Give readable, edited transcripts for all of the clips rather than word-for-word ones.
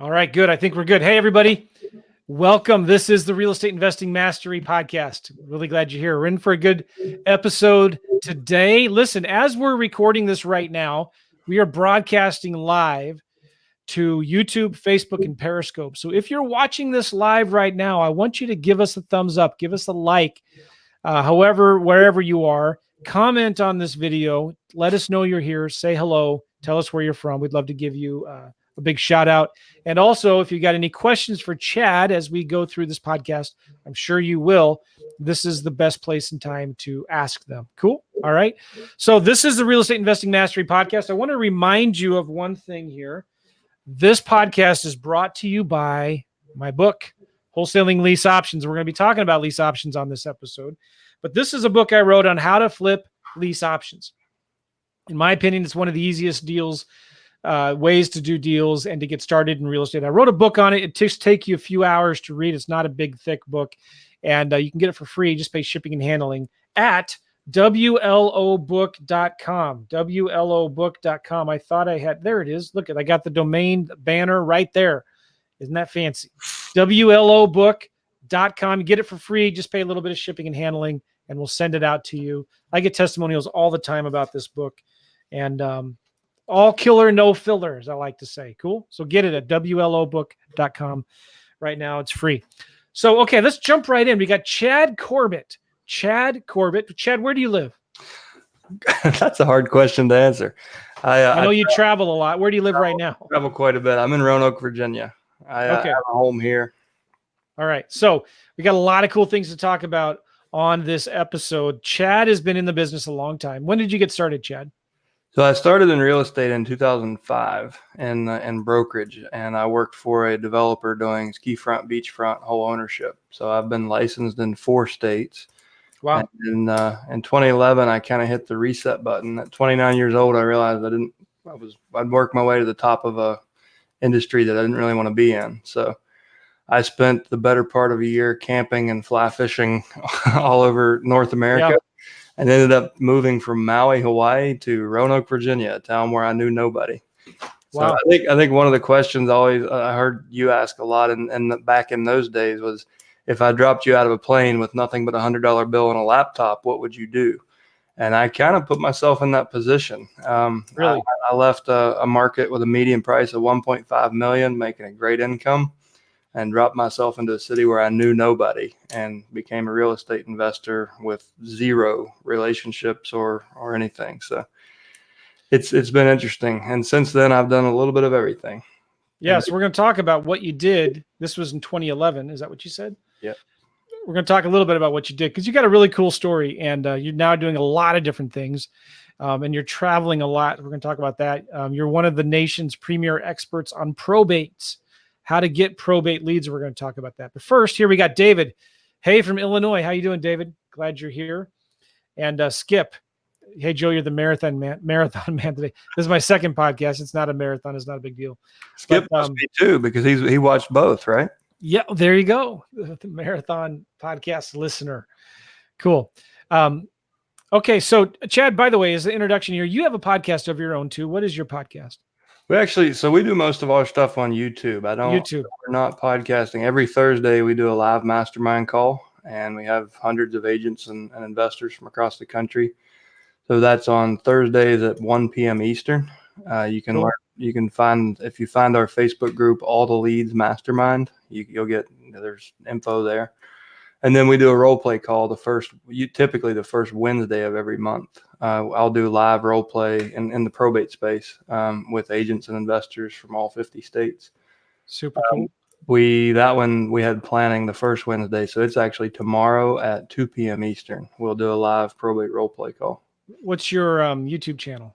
All right, good. I think we're good. Hey, everybody. Welcome. This is the Real Estate Investing Mastery Podcast. Really glad you're here. We're in for a good episode today. Listen, as we're recording this right now, we are broadcasting live to YouTube, Facebook, and Periscope. So if you're watching this live right now, I want you to give us a thumbs up, give us a like, wherever you are. Comment on this video. Let us know you're here. Say hello. Tell us where you're from. We'd love to give you a big shout out. And also, if you got any questions for Chad as we go through this podcast, I'm sure you will. This is the best place and time to ask them. Cool. All right. So this is the Real Estate Investing Mastery Podcast. I want to remind you of one thing here. This podcast is brought to you by my book, Wholesaling Lease Options. We're going to be talking about lease options on this episode. But this is a book I wrote on how to flip lease options. In my opinion, it's one of the easiest ways to do deals and to get started in real estate. I wrote a book on it. It just takes you a few hours to read. It's not a big, thick book. And you can get it for free. Just pay shipping and handling at WLObook.com. WLObook.com. I thought I had, there it is. Look, I got the domain banner right there. Isn't that fancy? WLObook.com. You get it for free. Just pay a little bit of shipping and handling, and we'll send it out to you. I get testimonials all the time about this book. And all killer, no filler, as I like to say. Cool. So get it at WLObook.com right now. It's free. So, okay, let's jump right in. We got Chad Corbett. Chad, where do you live? That's a hard question to answer. I know you travel a lot. Where do you live right now? I travel quite a bit. I'm in Roanoke, Virginia. I have a home here. All right. So we got a lot of cool things to talk about on this episode. Chad has been in the business a long time. When did you get started, Chad? So I started in real estate in 2005 in brokerage, and I worked for a developer doing ski front, beachfront, whole ownership. So I've been licensed in 4 states. Wow. And in 2011, I kind of hit the reset button. At 29 years old, I realized I'd worked my way to the top of a industry that I didn't really want to be in. So I spent the better part of a year camping and fly fishing all over North America. Yep. And ended up moving from Maui, Hawaii to Roanoke, Virginia, a town where I knew nobody. Wow. So I think one of the questions I heard you ask a lot and back in those days was, if I dropped you out of a plane with nothing but $100 bill and a laptop, what would you do? And I kind of put myself in that position. Really? I left a market with a median price of $1.5 million, making a great income, and dropped myself into a city where I knew nobody and became a real estate investor with 0 relationships or anything. So it's been interesting. And since then, I've done a little bit of everything. Yeah, so we're going to talk about what you did. This was in 2011. Is that what you said? Yeah. We're going to talk a little bit about what you did, because you got a really cool story, and you're now doing a lot of different things, and you're traveling a lot. We're going to talk about that. You're one of the nation's premier experts on probates, how to get probate leads. We're going to talk about that. But first, here we got David. Hey, from Illinois. How you doing, David? Glad you're here. And Skip. Hey, Joe, you're the marathon man today. This is my second podcast. It's not a marathon. It's not a big deal. Skip must be too, because he watched both, right? Yeah, there you go. The marathon podcast listener. Cool. Okay, so Chad, by the way, as an introduction here, you have a podcast of your own too. What is your podcast? We do most of our stuff on YouTube. We're not podcasting. Every Thursday we do a live mastermind call, and we have hundreds of agents and investors from across the country. So that's on Thursdays at 1 p.m. Eastern. You can find, if you find our Facebook group, All the Leads Mastermind, you'll get, there's info there. And then we do a role play call typically the first Wednesday of every month. I'll do live role play in the probate space with agents and investors from all 50 states. Super cool. We had planning the first Wednesday, so it's actually tomorrow at 2 p.m. Eastern. We'll do a live probate role play call. What's your YouTube channel?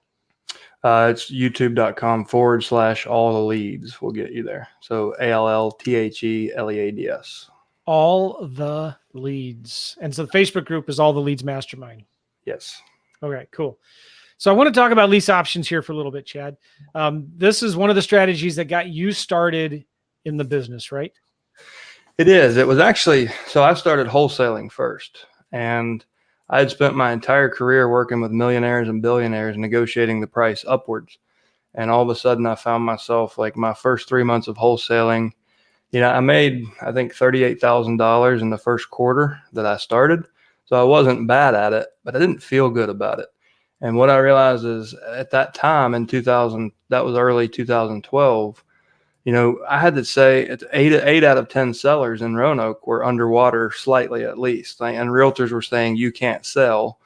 It's youtube.com/all the leads will get you there. So ALLTHELEADS. All the Leads. And so the Facebook group is All the Leads Mastermind. Yes. Okay, cool. So I want to talk about lease options here for a little bit, Chad. This is one of the strategies that got you started in the business, right? It is. It was actually, so I started wholesaling first, and I had spent my entire career working with millionaires and billionaires, negotiating the price upwards. And all of a sudden I found myself like my first 3 months of wholesaling, I made, I think, $38,000 in the first quarter that I started. So I wasn't bad at it, but I didn't feel good about it. And what I realized is at that time in 2000, that was early 2012, I had to say it's eight out of 10 sellers in Roanoke were underwater slightly at least. And realtors were saying you can't sell.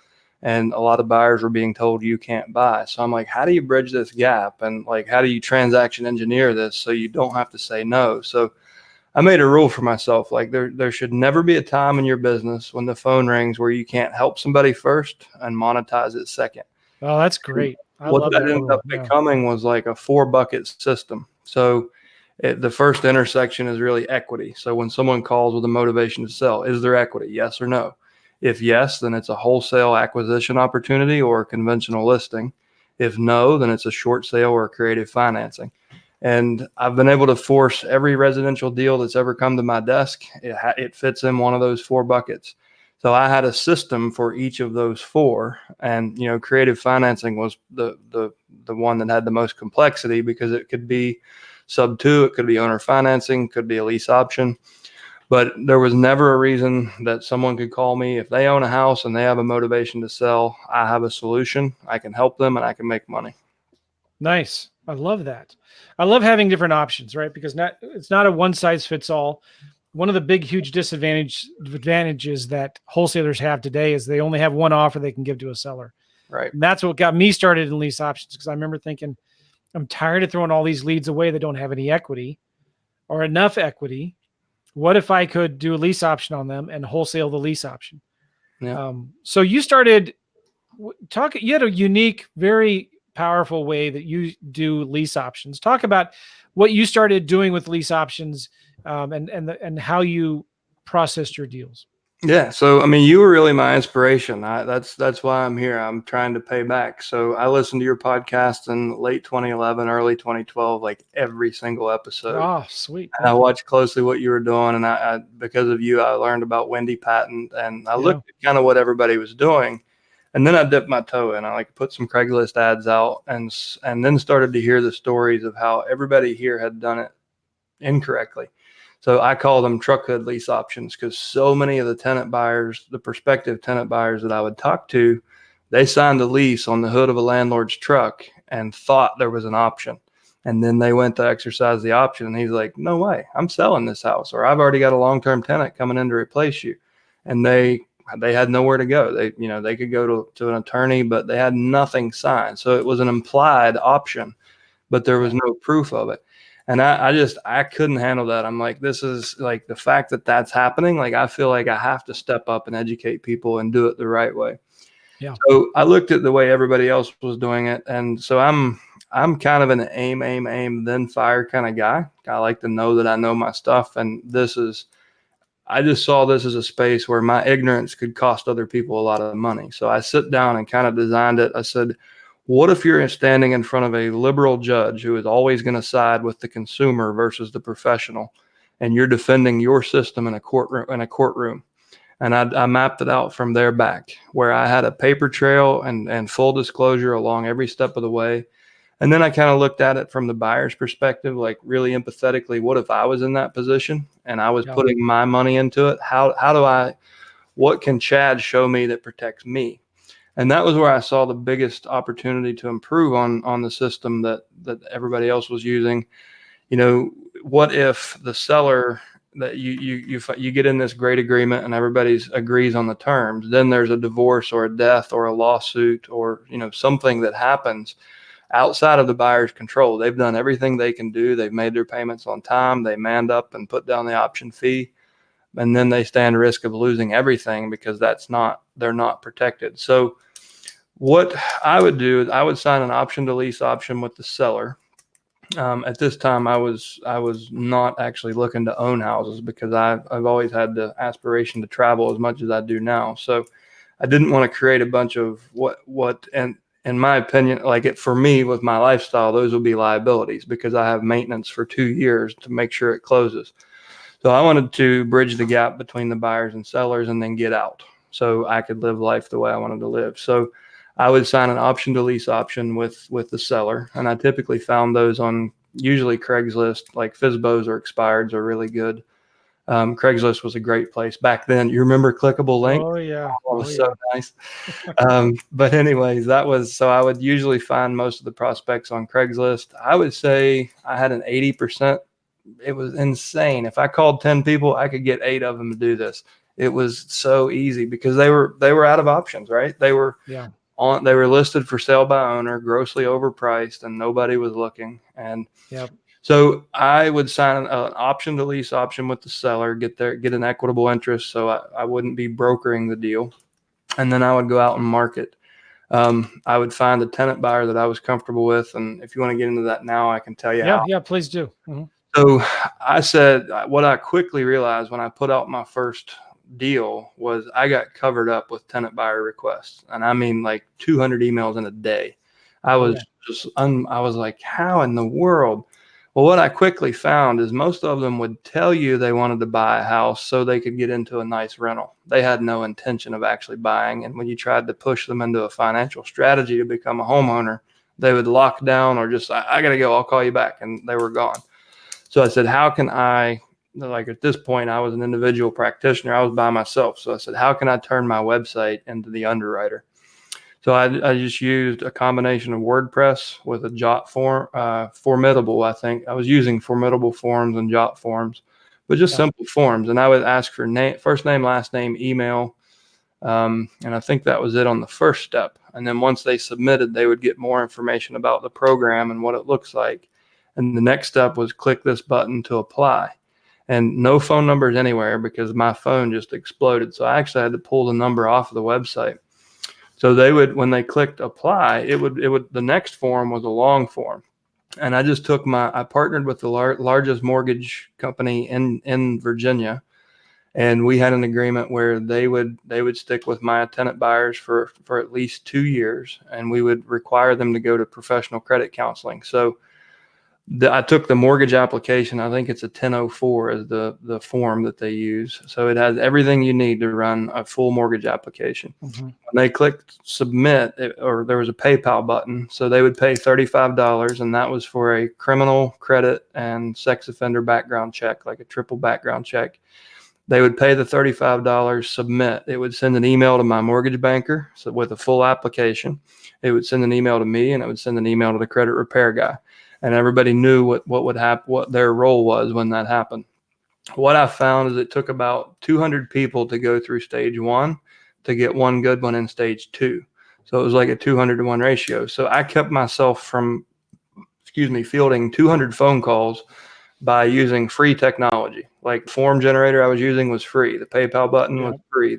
And a lot of buyers were being told you can't buy. So I'm like, how do you bridge this gap? And like, how do you transaction engineer this so you don't have to say no? So I made a rule for myself. Like there should never be a time in your business when the phone rings where you can't help somebody first and monetize it second. Oh, that's great. I What love that that ended rule. up becoming was like a 4-bucket system. So the first intersection is really equity. So when someone calls with a motivation to sell, is there equity? Yes or no? If yes, then it's a wholesale acquisition opportunity or a conventional listing. If no, then it's a short sale or creative financing. And I've been able to force every residential deal that's ever come to my desk. It fits in one of those 4 buckets. So I had a system for each of those 4, and creative financing was the one that had the most complexity because it could be sub 2, it could be owner financing, could be a lease option. But there was never a reason that someone could call me if they own a house and they have a motivation to sell. I have a solution. I can help them and I can make money. Nice. I love that. I love having different options, right? Because it's not a one size fits all. One of the big, huge advantages that wholesalers have today is they only have one offer they can give to a seller. Right. And that's what got me started in lease options, because I remember thinking, I'm tired of throwing all these leads away that don't have any equity or enough equity. What if I could do a lease option on them and wholesale the lease option? Yeah. So you started you had a unique, very powerful way that you do lease options. Talk about what you started doing with lease options, and how you processed your deals. Yeah. So, I mean, you were really my inspiration. That's why I'm here. I'm trying to pay back. So I listened to your podcast in late 2011, early 2012, like every single episode. Oh, sweet. And I watched closely what you were doing. And I because of you, I learned about Wendy Patton, and I looked at kind of what everybody was doing. And then I dipped my toe in. I like put some Craigslist ads out and then started to hear the stories of how everybody here had done it incorrectly. So I call them truck hood lease options because so many of the tenant buyers, the prospective tenant buyers that I would talk to, they signed a lease on the hood of a landlord's truck and thought there was an option. And then they went to exercise the option. And he's like, no way, I'm selling this house, or I've already got a long-term tenant coming in to replace you. And they had nowhere to go. They could go to an attorney, but they had nothing signed. So it was an implied option, but there was no proof of it. And I couldn't handle that. I'm like, this is like the fact that that's happening. Like, I feel like I have to step up and educate people and do it the right way. Yeah. So I looked at the way everybody else was doing it. And so I'm kind of an aim, then fire kind of guy. I like to know that I know my stuff. And I just saw this as a space where my ignorance could cost other people a lot of money. So I sit down and kind of designed it. I said, what if you're standing in front of a liberal judge who is always going to side with the consumer versus the professional, and you're defending your system in a courtroom? And I mapped it out from there back, where I had a paper trail and full disclosure along every step of the way. And then I kind of looked at it from the buyer's perspective, like really empathetically, what if I was in that position and I was putting my money into it? What can Chad show me that protects me? And that was where I saw the biggest opportunity to improve on the system that everybody else was using. What if the seller that you get in this great agreement and everybody agrees on the terms, then there's a divorce or a death or a lawsuit or something that happens outside of the buyer's control. They've done everything they can do. They've made their payments on time. They manned up and put down the option fee, and then they stand risk of losing everything because they're not protected. So what I would do is I would sign an option to lease option with the seller. At this time, I was not actually looking to own houses because I've always had the aspiration to travel as much as I do now. So I didn't want to create a bunch of and in my opinion, like it for me with my lifestyle, those will be liabilities because I have maintenance for 2 years to make sure it closes. So I wanted to bridge the gap between the buyers and sellers and then get out so I could live life the way I wanted to live. So I would sign an option to lease option with the seller. And I typically found those on usually Craigslist, like FSBOs or expireds are really good. Craigslist was a great place back then. You remember clickable links? Oh yeah. That Oh was yeah. so nice. But anyways, so I would usually find most of the prospects on Craigslist. I would say I had an 80%. It was insane. If I called 10 people, I could get 8 of them to do this. It was so easy because they were out of options, right? They were Yeah. they were listed for sale by owner, grossly overpriced, and nobody was looking. And Yep. so I would sign an option to lease option with the seller, get an equitable interest, so I wouldn't be brokering the deal, and then I would go out and market. I would find a tenant buyer that I was comfortable with, and if you want to get into that now, I can tell you Yeah. how. Yeah. Please do. Mhm. So I said what I quickly realized when I put out my first deal was I got covered up with tenant buyer requests, and I mean like 200 emails in a day. I Oh was yeah. I was like, how in the world? Well, what I quickly found is most of them would tell you they wanted to buy a house so they could get into a nice rental. They had no intention of actually buying. And when you tried to push them into a financial strategy to become a homeowner, they would lock down or just, I got to go, I'll call you back. And they were gone. So I said, how can I, like at this point, I was an individual practitioner. I was by myself. So I said, how can I turn my website into the Underwriter? So I just used a combination of WordPress with a Jot form, Formidable. I think I was using Formidable forms and Jot forms, but just Yeah. simple forms. And I would ask for first name, last name, email. And I think that was it on the first step. And then once they submitted, they would get more information about the program and what it looks like. And the next step was click this button to apply. And no phone numbers anywhere because my phone just exploded. So I actually had to pull the number off of the website. So they would, when they clicked apply, the next form was a long form. And I just I partnered with the largest mortgage company in Virginia. And we had an agreement where they would stick with my tenant buyers for at least 2 years. And we would require them to go to professional credit counseling. So I took the mortgage application. I think it's a 1004 is the form that they use. So it has everything you need to run a full mortgage application. Mhm. When they clicked submit, or there was a PayPal button. So they would pay $35, and that was for a criminal, credit, and sex offender background check, like a triple background check. They would pay the $35, submit. It would send an email to my mortgage banker with a full application. It would send an email to me, and it would send an email to the credit repair guy. And everybody knew what would happen, what their role was when that happened. What I found is it took about 200 people to go through stage 1 to get one good one in stage 2. So it was like a 200-to-1 ratio. So I kept myself from, fielding 200 phone calls by using free technology. Like the form generator I was using was free. The PayPal button was free.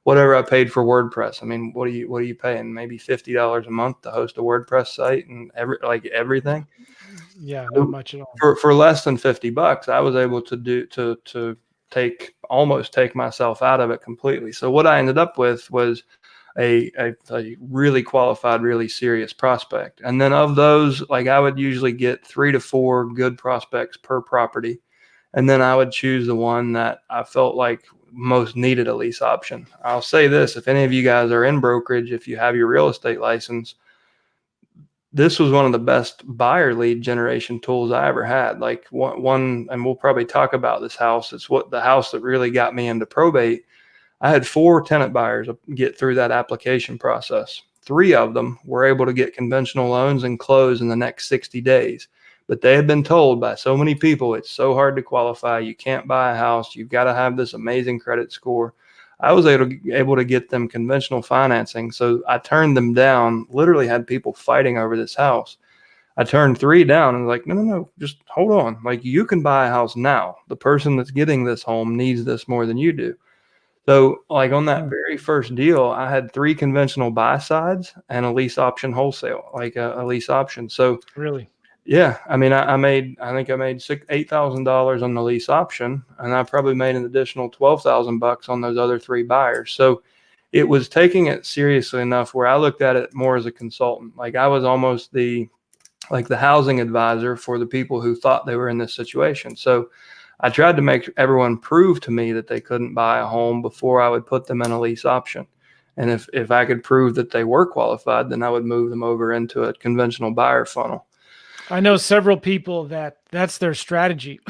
Whatever I paid for WordPress. I mean, what are you paying? Maybe $50 a month to host a WordPress site and everything. Yeah. Not much at all. For less than $50, I was able to take myself out of it completely. So what I ended up with was a really qualified, really serious prospect. And then of those, like I would usually get 3 to 4 good prospects per property. And then I would choose the one that I felt like most needed a lease option. I'll say this, if any of you guys are in brokerage, if you have your real estate license, this was one of the best buyer lead generation tools I ever had. Like one, and we'll probably talk about this house. It's the house that really got me into probate. I had 4 tenant buyers get through that application process. 3 of them were able to get conventional loans and close in the next 60 days. But they had been told by so many people, it's so hard to qualify. You can't buy a house. You've got to have this amazing credit score. I was able to get them conventional financing. So I turned them down, literally had people fighting over this house. I turned 3 down and was like, no, just hold on. Like you can buy a house now. The person that's getting this home needs this more than you do. So like on that very first deal, I had 3 conventional buy sides and a lease option wholesale, like a lease option. So Really? yeah, I mean, I made $8,000 on the lease option, and I probably made an additional $12,000 on those other 3 buyers. So it was taking it seriously enough where I looked at it more as a consultant. Like I was almost the housing advisor for the people who thought they were in this situation. So I tried to make everyone prove to me that they couldn't buy a home before I would put them in a lease option. And if I could prove that they were qualified, then I would move them over into a conventional buyer funnel. I know several people that's their strategy.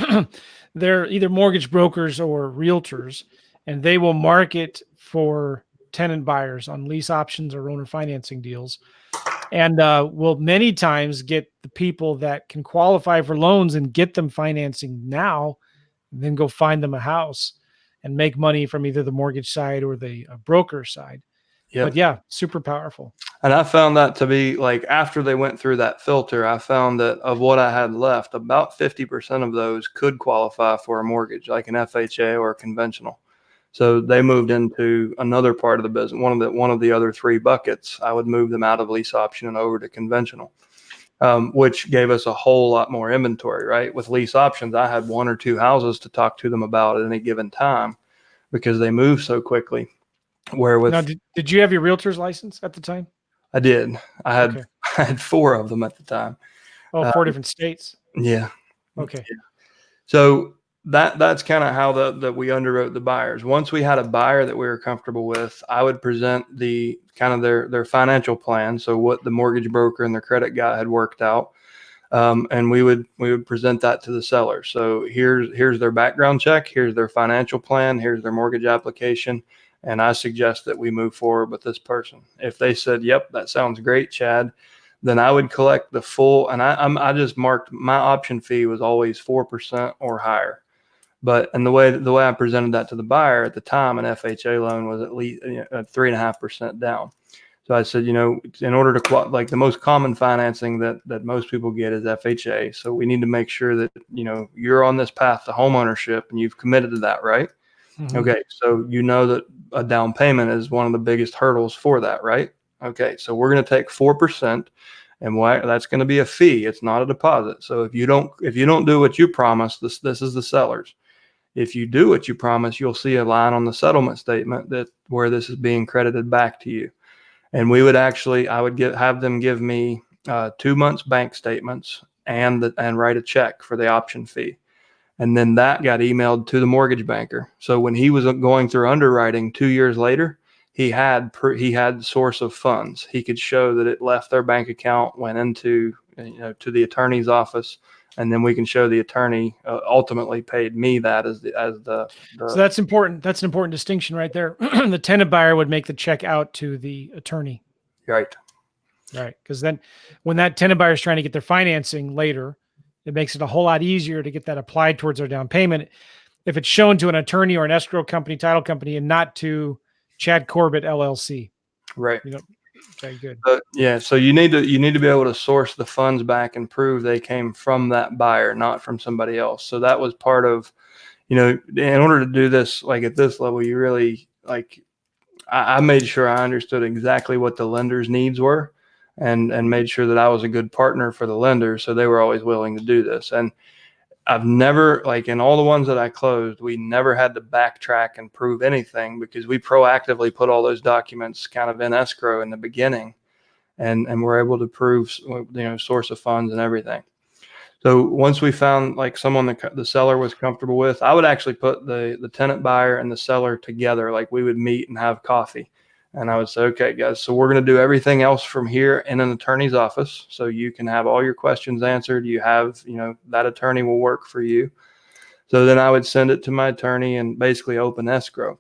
They're either mortgage brokers or realtors, and they will market for tenant buyers on lease options or owner financing deals, and will many times get the people that can qualify for loans and get them financing now, and then go find them a house and make money from either the mortgage side or the broker side. But Yep. yeah, super powerful. And I found that to be like, after they went through that filter, I found that of what I had left, about 50% of those could qualify for a mortgage, like an FHA or a conventional. So they moved into another part of the business. One of the other three buckets, I would move them out of lease option and over to conventional, which gave us a whole lot more inventory, right? With lease options, I had one or two houses to talk to them about at any given time because they move so quickly. Where with Now, did you have your realtor's license at the time? I did. Okay. I had four of them at the time. Oh, four different states. Yeah. Okay. So that's kind of how that we underwrote the buyers. Once we had a buyer that we were comfortable with, I would present the kind of their financial plan. So what the mortgage broker and their credit guy had worked out. And we would present that to the seller. So here's their background check. Here's their financial plan. Here's their mortgage application. And I suggest that we move forward with this person. If they said, yep, that sounds great, Chad, then I would collect the full, and I just marked my option fee was always 4% or higher. And the way I presented that to the buyer at the time, an FHA loan was at least 3.5% down. So I said, in order to like the most common financing that most people get is FHA. So we need to make sure that, you're on this path to home ownership and you've committed to that, right? Mm-hmm. Okay. So that a down payment is one of the biggest hurdles for that, right? Okay. So we're going to take 4%, and that's going to be a fee. It's not a deposit. So if you don't do what you promised, this is the seller's. If you do what you promise, you'll see a line on the settlement statement where this is being credited back to you. And we would I would have them give me 2 months bank statements and write a check for the option fee. And then that got emailed to the mortgage banker. So when he was going through underwriting 2 years later, he had source of funds. He could show that it left their bank account, went into to the attorney's office, and then we can show the attorney ultimately paid me that as the. So that's important. That's an important distinction right there. The tenant buyer would make the check out to the attorney. Right. Right. Because then when that tenant buyer is trying to get their financing later, it makes it a whole lot easier to get that applied towards their down payment if it's shown to an attorney or an escrow company, title company, and not to Chad Corbett LLC. Right. Okay, good. Yeah. So you need to be able to source the funds back and prove they came from that buyer, not from somebody else. So that was part of, in order to do this, like at this level, you really I made sure I understood exactly what the lender's needs were, and made sure that I was a good partner for the lender. So they were always willing to do this. And I've never, in all the ones that I closed, we never had to backtrack and prove anything because we proactively put all those documents kind of in escrow in the beginning, and we're able to prove, source of funds and everything. So once we found someone that the seller was comfortable with, I would actually put the tenant buyer and the seller together. Like we would meet and have coffee. And I would say, okay, guys, so we're going to do everything else from here in an attorney's office. So you can have all your questions answered. You have, that attorney will work for you. So then I would send it to my attorney and basically open escrow.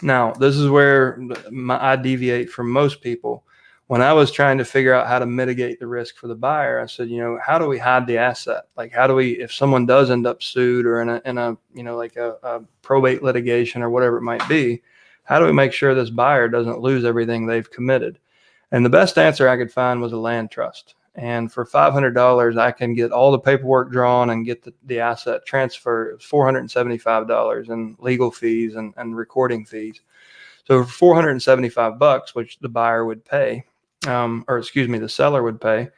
Now, this is where I deviate from most people. When I was trying to figure out how to mitigate the risk for the buyer, I said, how do we hide the asset? How do we, if someone does end up sued or in a probate litigation or whatever it might be, how do we make sure this buyer doesn't lose everything they've committed? And the best answer I could find was a land trust. And for $500, I can get all the paperwork drawn and get the asset transferred. It was $475 in legal fees and recording fees. So for $475, which the buyer would pay, the seller would pay,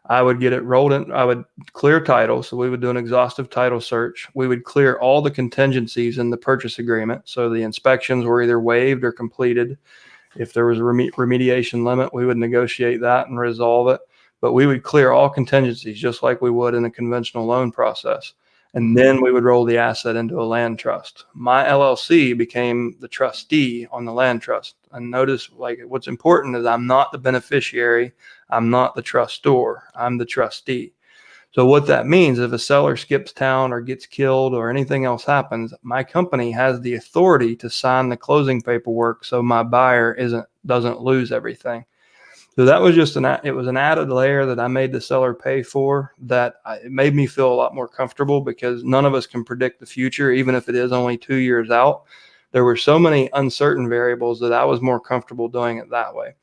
I would get it rolled in. I would clear title. So we would do an exhaustive title search. We would clear all the contingencies in the purchase agreement. So the inspections were either waived or completed. If there was a remediation limit, we would negotiate that and resolve it. But we would clear all contingencies just like we would in a conventional loan process. And then we would roll the asset into a land trust. My LLC became the trustee on the land trust. And notice, like, what's important is I'm not the beneficiary. I'm not the trustor. I'm the trustee. So what that means, if a seller skips town or gets killed or anything else happens, my company has the authority to sign the closing paperwork so my buyer doesn't lose everything. So that was just it was an added layer that I made the seller pay for it made me feel a lot more comfortable, because none of us can predict the future, even if it is only 2 years out. There were so many uncertain variables that I was more comfortable doing it that way.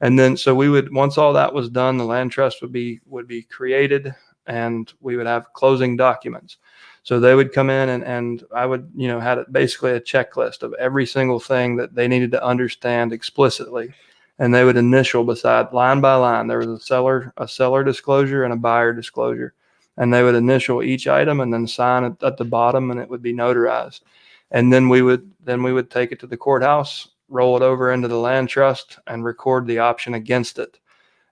And then, so once all that was done, the land trust would be created, and we would have closing documents. So they would come in, and I would, had basically a checklist of every single thing that they needed to understand explicitly. And they would initial beside line by line. There was a seller disclosure and a buyer disclosure. And they would initial each item and then sign it at the bottom, and it would be notarized. And then we would take it to the courthouse, roll it over into the land trust, and record the option against it.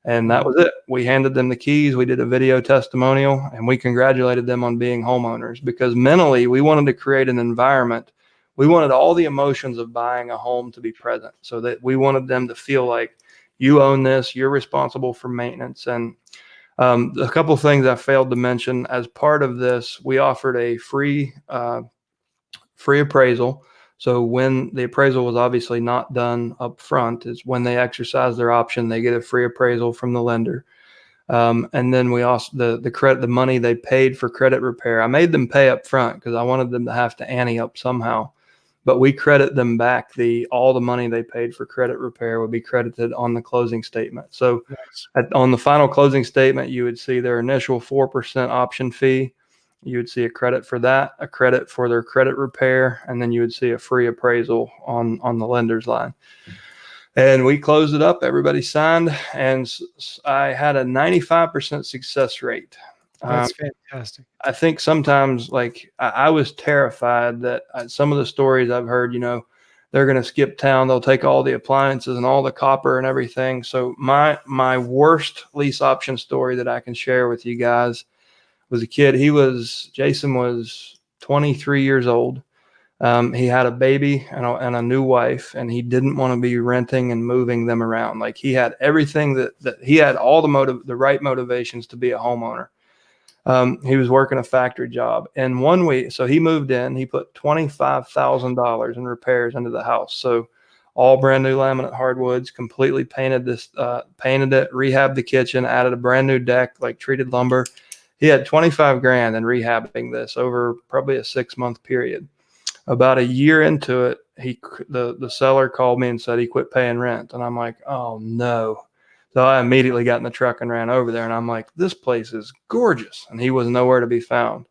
And that was it. We handed them the keys. We did a video testimonial, and we congratulated them on being homeowners, because mentally we wanted to create an environment. We wanted all the emotions of buying a home to be present, so that we wanted them to feel like, you own this, you're responsible for maintenance. And a couple of things I failed to mention as part of this, we offered a free appraisal. So when the appraisal was obviously not done up front, is when they exercise their option, they get a free appraisal from the lender. And then we also, the money they paid for credit repair, I made them pay up front because I wanted them to have to ante up somehow. But we credit them back. All the money they paid for credit repair would be credited on the closing statement. So on the final closing statement, you would see their initial 4% option fee. You would see a credit for that, a credit for their credit repair, and then you would see a free appraisal on the lender's line. And we closed it up. Everybody signed, and I had a 95% success rate. That's fantastic. I think sometimes, like, I was terrified that some of the stories I've heard, they're going to skip town. They'll take all the appliances and all the copper and everything. So my worst lease option story that I can share with you guys was a kid. Jason was 23 years old. He had a baby and a new wife, and he didn't want to be renting and moving them around. Like, he had everything that he had all the right motivations to be a homeowner. He was working a factory job, and 1 week, so he moved in, he put $25,000 in repairs into the house. So all brand new laminate hardwoods, completely painted it, rehabbed the kitchen, added a brand new deck, like treated lumber. He had 25 grand in rehabbing this over probably a 6-month period. About a year into it, the seller called me and said he quit paying rent. And I'm like, oh no. So I immediately got in the truck and ran over there, and I'm like, this place is gorgeous. And he was nowhere to be found.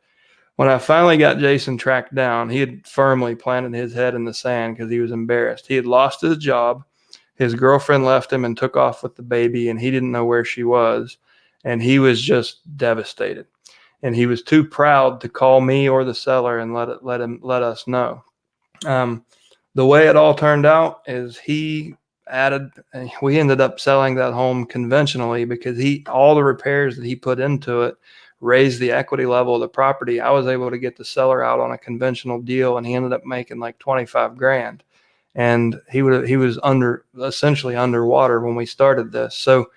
When I finally got Jason tracked down, he had firmly planted his head in the sand because he was embarrassed. He had lost his job. His girlfriend left him and took off with the baby, and he didn't know where she was. And he was just devastated. And he was too proud to call me or the seller and let us know. The way it all turned out is we ended up selling that home conventionally, because all the repairs that he put into it raised the equity level of the property. I was able to get the seller out on a conventional deal, and he ended up making like 25 grand. And he was essentially underwater when we started this. So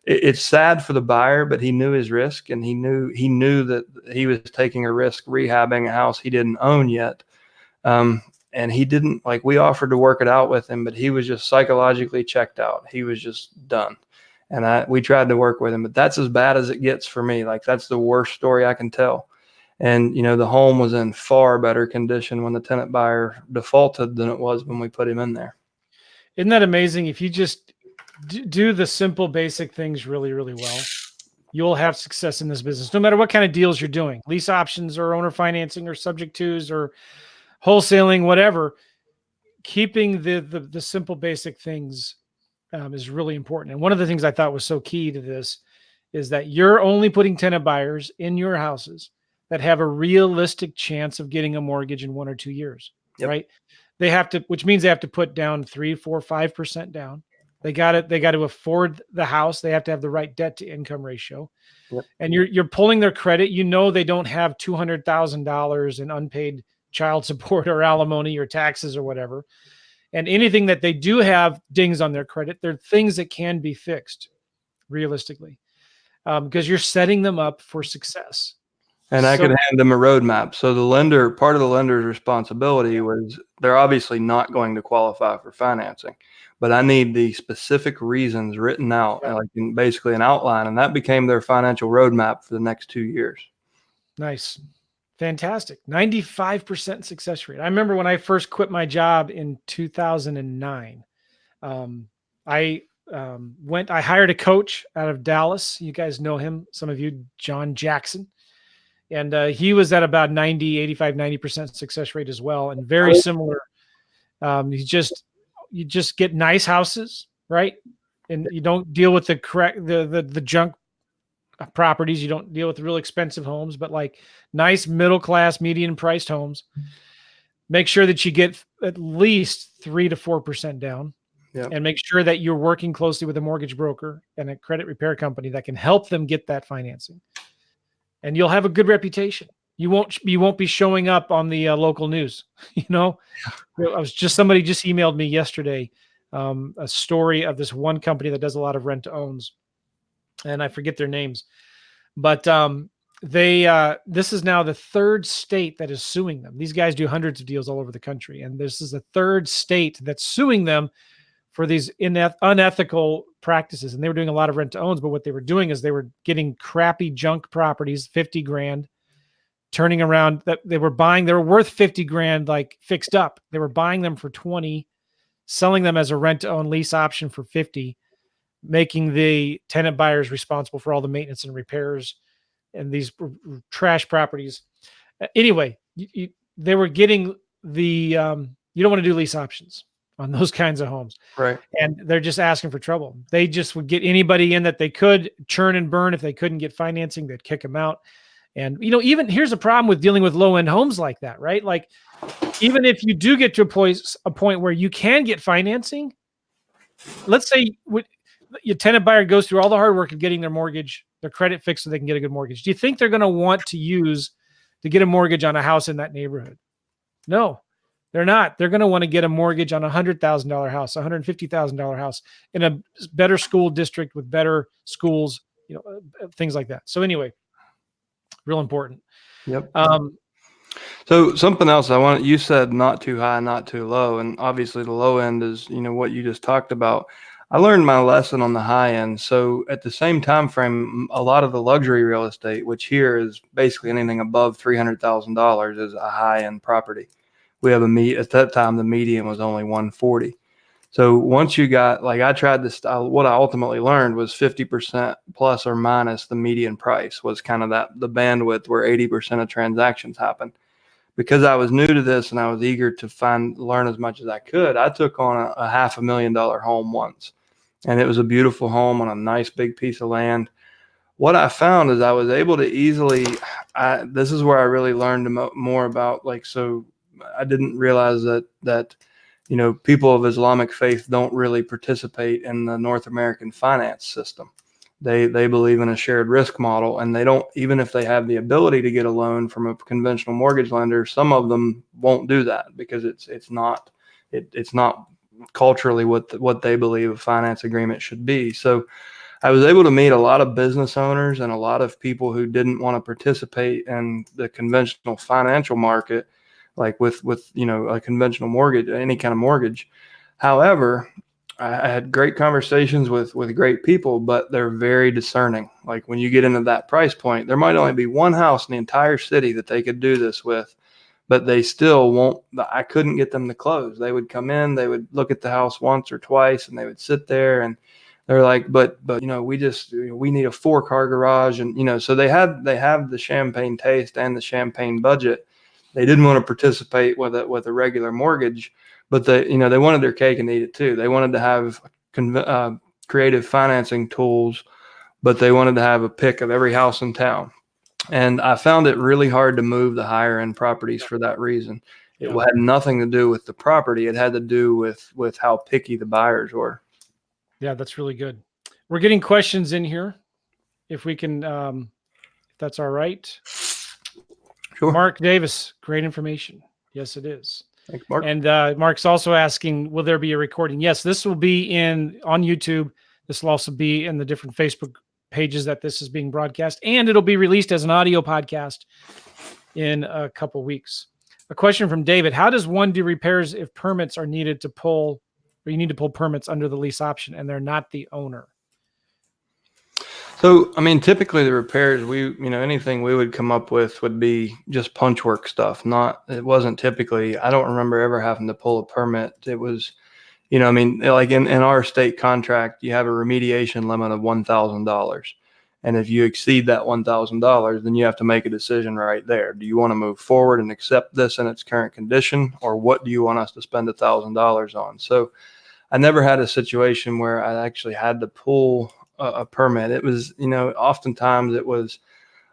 it's sad for the buyer, but he knew his risk, and he knew that he was taking a risk rehabbing a house he didn't own yet. And he didn't, we offered to work it out with him, but he was just psychologically checked out. He was just done. And we tried to work with him, but that's as bad as it gets for me. Like, that's the worst story I can tell. And, the home was in far better condition when the tenant buyer defaulted than it was when we put him in there. Isn't that amazing? If you just do the simple, basic things really, really well, you'll have success in this business, no matter what kind of deals you're doing, lease options or owner financing or subject twos or wholesaling, whatever. Keeping the simple, basic things is really important. And one of the things I thought was so key to this is that you're only putting tenant buyers in your houses that have a realistic chance of getting a mortgage in 1 or 2 years, right? Which means they have to put down 3, 4, 5% down. They got to afford the house. They have to have the right debt to income ratio. Yep. And you're pulling their credit. They don't have $200,000 in unpaid child support or alimony or taxes or whatever. And anything that they do have dings on their credit, they're things that can be fixed realistically, because you're setting them up for success. And I could hand them a roadmap. So part of the lender's responsibility was they're obviously not going to qualify for financing, but I need the specific reasons written out, like in basically an outline. And that became their financial roadmap for the next 2 years. Nice. Fantastic. 95% success rate. I remember when I first quit my job in 2009, I hired a coach out of Dallas. You guys know him. Some of you, John Jackson. And he was at about 90% success rate as well. And very similar. You just get nice houses, right? And you don't deal with the junk properties. You don't deal with the real expensive homes, but like nice middle-class, median-priced homes. Make sure that you get at least 3 to 4% down. Yep. And make sure that you're working closely with a mortgage broker and a credit repair company that can help them get that financing. And you'll have a good reputation. You won't be showing up on the local news. Somebody just emailed me yesterday a story of this one company that does a lot of rent to owns, and I forget their names, but this is now the third state that is suing them. These guys do hundreds of deals all over the country, and this is the third state that's suing them for these unethical practices. And they were doing a lot of rent to owns, but what they were doing is they were getting crappy junk properties, 50 grand, turning around that they were worth 50 grand, like fixed up. They were buying them for 20, selling them as a rent to own lease option for 50, making the tenant buyers responsible for all the maintenance and repairs and these trash properties. Anyway, they were getting you don't want to do lease options on those kinds of homes. Right. And they're just asking for trouble. They just would get anybody in that they could churn and burn. If they couldn't get financing, they'd kick them out. And, even here's a problem with dealing with low-end homes like that, right? Like, even if you do get to a point where you can get financing, let's say your tenant buyer goes through all the hard work of getting their mortgage, their credit fixed so they can get a good mortgage. Do you think they're going to want to get a mortgage on a house in that neighborhood? No, they're not. They're going to want to get a mortgage on $100,000 house, $150,000 house in a better school district with better schools, things like that. So anyway, real important. Yep. So something else you said not too high, not too low. And obviously the low end is, what you just talked about. I learned my lesson on the high end. So at the same time frame, a lot of the luxury real estate, which here is basically anything above $300,000, is a high end property. We have at that time, the median was only 140. So once you got, I tried this, what I ultimately learned was 50% plus or minus the median price was kind of the bandwidth where 80% of transactions happen. Because I was new to this and I was eager to learn as much as I could, I took on a $500,000 home once. And it was a beautiful home on a nice big piece of land. What I found is I was able to this is where I really learned more about, so I didn't realize that people of Islamic faith don't really participate in the North American finance system. They believe in a shared risk model, and they don't, even if they have the ability to get a loan from a conventional mortgage lender, some of them won't do that because it's not culturally what they believe a finance agreement should be. So I was able to meet a lot of business owners and a lot of people who didn't want to participate in the conventional financial market, like with a conventional mortgage, any kind of mortgage. However, I had great conversations with great people, but they're very discerning. Like when you get into that price point, there might only be one house in the entire city that they could do this with, but they still won't. I couldn't get them to close. They would come in, they would look at the house once or twice, and they would sit there and they're like, but we need a 4-car garage. And, so they have the champagne taste and the champagne budget. They didn't want to participate with a regular mortgage, but they wanted their cake and eat it too. They wanted to have creative financing tools, but they wanted to have a pick of every house in town. And I found it really hard to move the higher end properties for that reason. It had nothing to do with the property. It had to do with how picky the buyers were. Yeah, that's really good. We're getting questions in here. If we can, if that's all right. Sure. Mark Davis, great information. Yes, it is. Thanks, Mark. And Mark's also asking, will there be a recording? Yes, this will be on YouTube. This will also be in the different Facebook pages that this is being broadcast, and it'll be released as an audio podcast in a couple weeks. A question from David: how does one do repairs if permits are needed to pull, or you need to pull permits under the lease option and they're not the owner? So, I mean, typically the repairs anything we would come up with would be just punch work stuff. It wasn't typically, I don't remember ever having to pull a permit. It was, like in our state contract, you have a remediation limit of $1,000. And if you exceed that $1,000, then you have to make a decision right there. Do you want to move forward and accept this in its current condition, or what do you want us to spend $1,000 on? So I never had a situation where I actually had to pull a permit. It was, oftentimes it was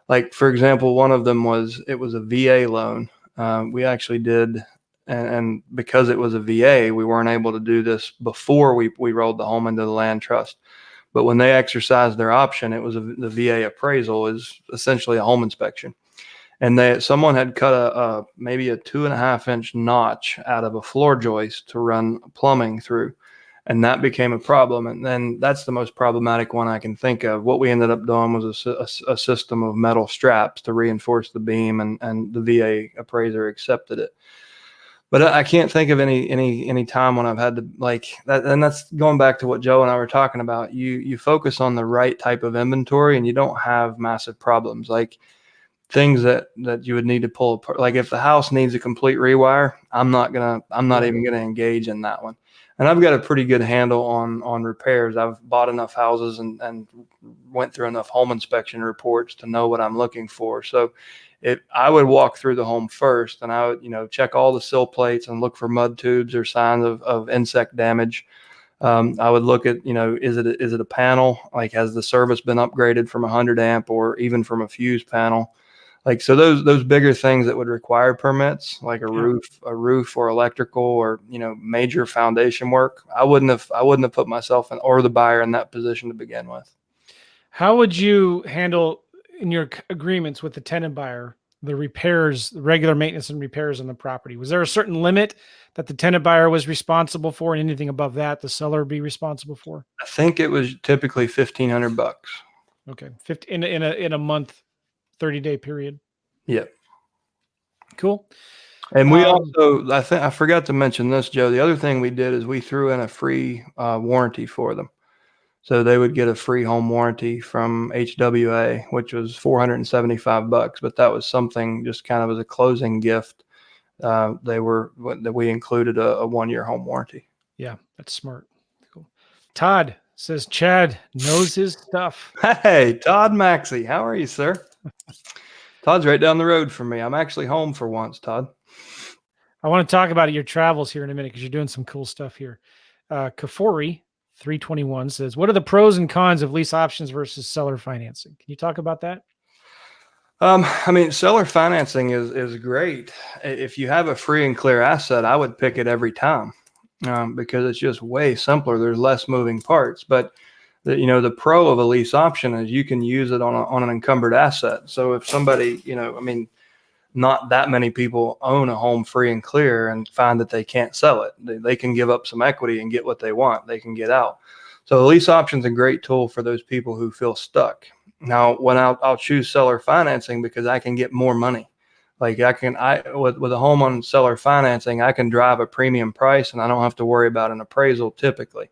like, for example, one of them it was a VA loan. We actually did. And because it was a VA, we weren't able to do this before we rolled the home into the land trust. But when they exercised their option, it was the VA appraisal is essentially a home inspection. And someone had cut maybe a 2.5-inch notch out of a floor joist to run plumbing through. And that became a problem. And then that's the most problematic one I can think of. What we ended up doing was a system of metal straps to reinforce the beam, and the VA appraiser accepted it. But I can't think of any time when I've had to like that. And that's going back to what Joe and I were talking about. You focus on the right type of inventory and you don't have massive problems. Like things that you would need to pull apart. Like if the house needs a complete rewire, I'm not even gonna engage in that one. And I've got a pretty good handle on repairs. I've bought enough houses and went through enough home inspection reports to know what I'm looking for. So I would walk through the home first, and I would, check all the sill plates and look for mud tubes or signs of insect damage. I would look at, is it a panel? Like, has the service been upgraded from 100 amp or even from a fuse panel? Like, so those bigger things that would require permits, like a roof or electrical or, major foundation work, I wouldn't have put myself or the buyer in that position to begin with. How would you handle in your agreements with the tenant buyer, the repairs, the regular maintenance and repairs on the property? Was there a certain limit that the tenant buyer was responsible for, and anything above that, the seller would be responsible for? I think it was typically $1,500. Okay. 50 in a month, 30-day period. Yep. Cool. And we also, I forgot to mention this, Joe. The other thing we did is we threw in a free warranty for them. So they would get a free home warranty from HWA, which was $475, but that was something just kind of as a closing gift. That we included a 1-year home warranty. Yeah, that's smart. Cool. Todd says Chad knows his stuff. Hey, Todd Maxey, how are you, sir? Todd's right down the road from me. I'm actually home for once, Todd. I want to talk about your travels here in a minute because you're doing some cool stuff here. Kafori 321 says, what are the pros and cons of lease options versus seller financing? Can you talk about that? Seller financing is great. If you have a free and clear asset, I would pick it every time because it's just way simpler. There's less moving parts. But the pro of a lease option is you can use it on an encumbered asset. So if somebody, not that many people own a home free and clear and find that they can't sell it. They can give up some equity and get what they want. They can get out. So a lease option is a great tool for those people who feel stuck. Now, when I'll choose seller financing because I can get more money. Like with a home on seller financing, I can drive a premium price and I don't have to worry about an appraisal typically.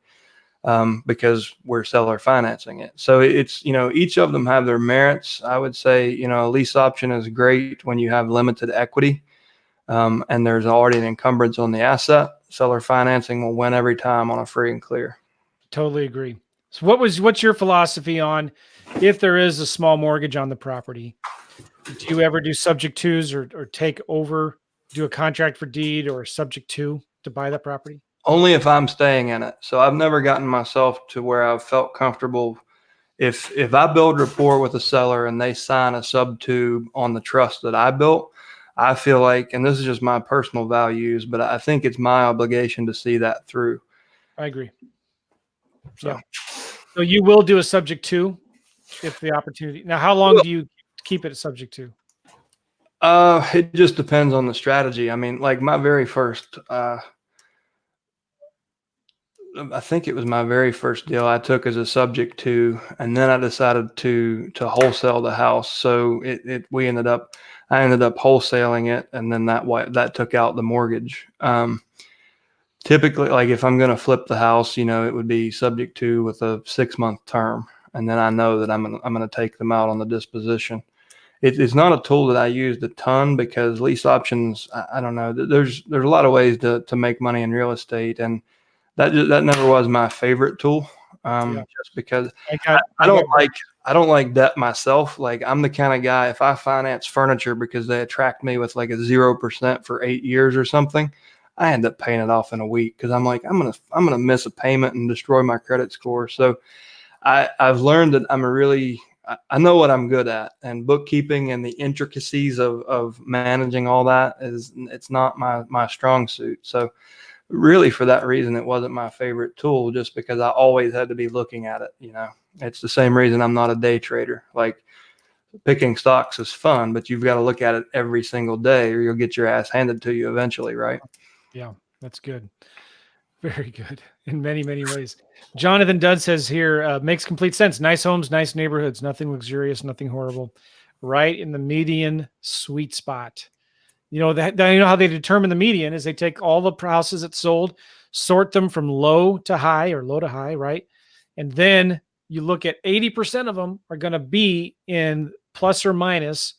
Because we're seller financing it. So it's, each of them have their merits. I would say, a lease option is great when you have limited equity and there's already an encumbrance on the asset. Seller financing will win every time on a free and clear. Totally agree. So what's your philosophy on if there is a small mortgage on the property? Do you ever do subject twos or take over, do a contract for deed or subject to buy that property? Only if I'm staying in it. So I've never gotten myself to where I've felt comfortable. If I build rapport with a seller and they sign a sub-tube on the trust that I built, I feel like, and this is just my personal values, but I think it's my obligation to see that through. I agree. So. Yeah. So you will do a subject to if the opportunity. Now, how long do you keep it subject to? It just depends on the strategy. I mean, like my very first, I think it was my very first deal I took as a subject to, and then I decided to wholesale the house. So I ended up wholesaling it, and then that took out the mortgage. Typically, like if I'm going to flip the house, it would be subject to with a 6-month term, and then I know that I'm going to take them out on the disposition. It's not a tool that I used a ton because lease options, I don't know. There's a lot of ways to make money in real estate, and that never was my favorite tool. Just because I don't like debt myself. Like I'm the kind of guy, if I finance furniture because they attract me with like a 0% for 8 years or something, I end up paying it off in a week because I'm like, I'm gonna miss a payment and destroy my credit score. So I've learned that I know what I'm good at, and bookkeeping and the intricacies of managing all that it's not my strong suit. So really for that reason, it wasn't my favorite tool, just because I always had to be looking at it. It's the same reason I'm not a day trader. Like picking stocks is fun, but you've got to look at it every single day or you'll get your ass handed to you eventually. Right. Yeah, that's good. Very good in many, many ways. Jonathan Dudd says here, makes complete sense. Nice homes, nice neighborhoods, nothing luxurious, nothing horrible. Right in the median sweet spot. You know how they determine the median is they take all the houses that sold, sort them from low to high or low to high, right? And then you look at 80% of them are going to be in plus or minus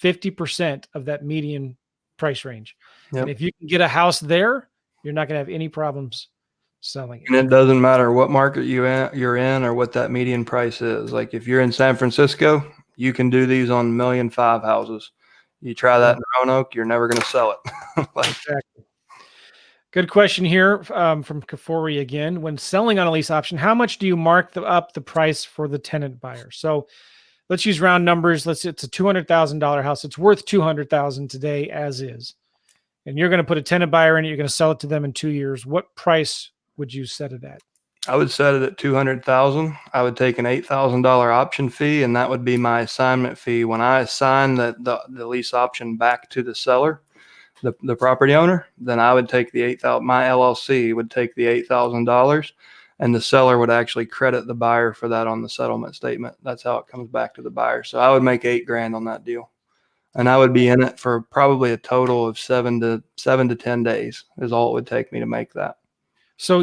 50% of that median price range. Yep. And if you can get a house there, you're not going to have any problems selling it. And it doesn't matter what market you're in or what that median price is. Like if you're in San Francisco, you can do these on 1.5 million houses. You try that in Roanoke, you're never going to sell it. Exactly. Good question here from Kafori again. When selling on a lease option, how much do you mark up the price for the tenant buyer? So let's use round numbers. It's a $200,000 house. It's worth $200,000 today as is. And you're going to put a tenant buyer in it. You're going to sell it to them in 2 years. What price would you set it at? I would set it at $200,000. I would take an $8,000 option fee, and that would be my assignment fee. When I assign the lease option back to the seller, the property owner, then I would take the $8,000. My LLC would take the $8,000, and the seller would actually credit the buyer for that on the settlement statement. That's how it comes back to the buyer. So I would make $8,000 on that deal, and I would be in it for probably a total of 7 to 10 days is all it would take me to make that. So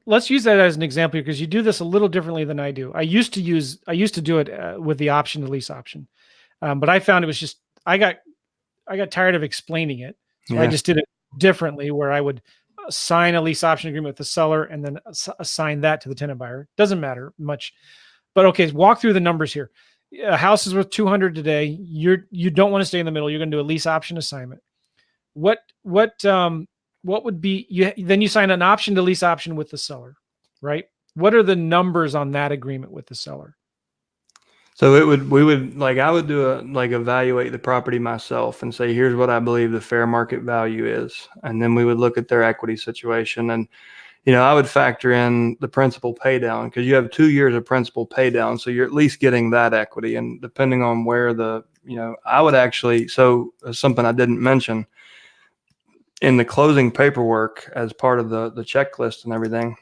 let's use that as an example because you do this a little differently than I do. I used to do it with the option, the lease option. But I found it was just, I got tired of explaining it. So I just did it differently where I would sign a lease option agreement with the seller and then assign that to the tenant buyer. Doesn't matter much, but okay. Walk through the numbers here. A house is worth 200 today. You don't want to stay in the middle. You're going to do a lease option assignment. What would be then you sign an option to lease option with the seller, right? What are the numbers on that agreement with the seller? So I would evaluate the property myself and say, here's what I believe the fair market value is. And then we would look at their equity situation. And, I would factor in the principal pay down because you have 2 years of principal pay down. So you're at least getting that equity. And depending on where I would actually, so something I didn't mention in the closing paperwork as part of the checklist and everything,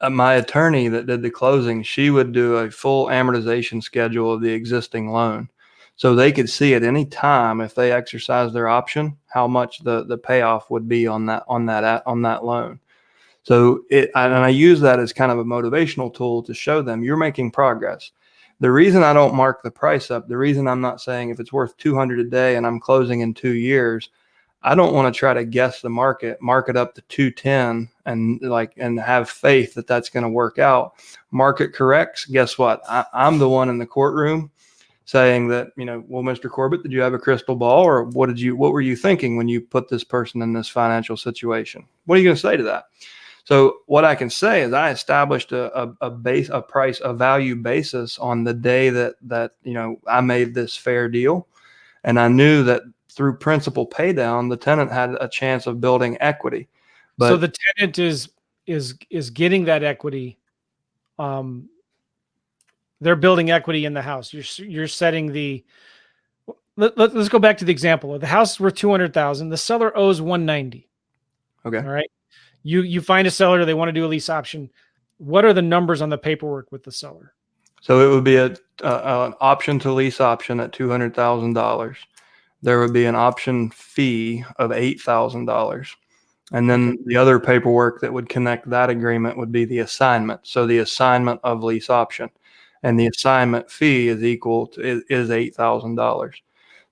my attorney that did the closing, she would do a full amortization schedule of the existing loan. So they could see at any time if they exercise their option, how much the payoff would be on that loan. So I use that as kind of a motivational tool to show them you're making progress. The reason I don't mark the price up, the reason I'm not saying if it's worth 200 a day and I'm closing in 2 years, I don't want to try to guess the mark it up to 210 and have faith that that's going to work out. Market corrects. Guess what? I'm the one in the courtroom saying that, well, Mr. Corbett, did you have a crystal ball or what were you thinking when you put this person in this financial situation? What are you going to say to that? So what I can say is I established a value basis on the day that I made this fair deal. And I knew that through principal pay down, the tenant had a chance of building equity. But so the tenant is getting that equity they're building equity in the house. You're setting the. Let's go back to the example. The house is worth 200,000. The seller owes 190. Okay. All right. You find a seller. They want to do a lease option. What are the numbers on the paperwork with the seller? So it would be an option to lease option at $200,000. There would be an option fee of $8,000. And then the other paperwork that would connect that agreement would be the assignment. So the assignment of lease option, and the assignment fee is $8,000.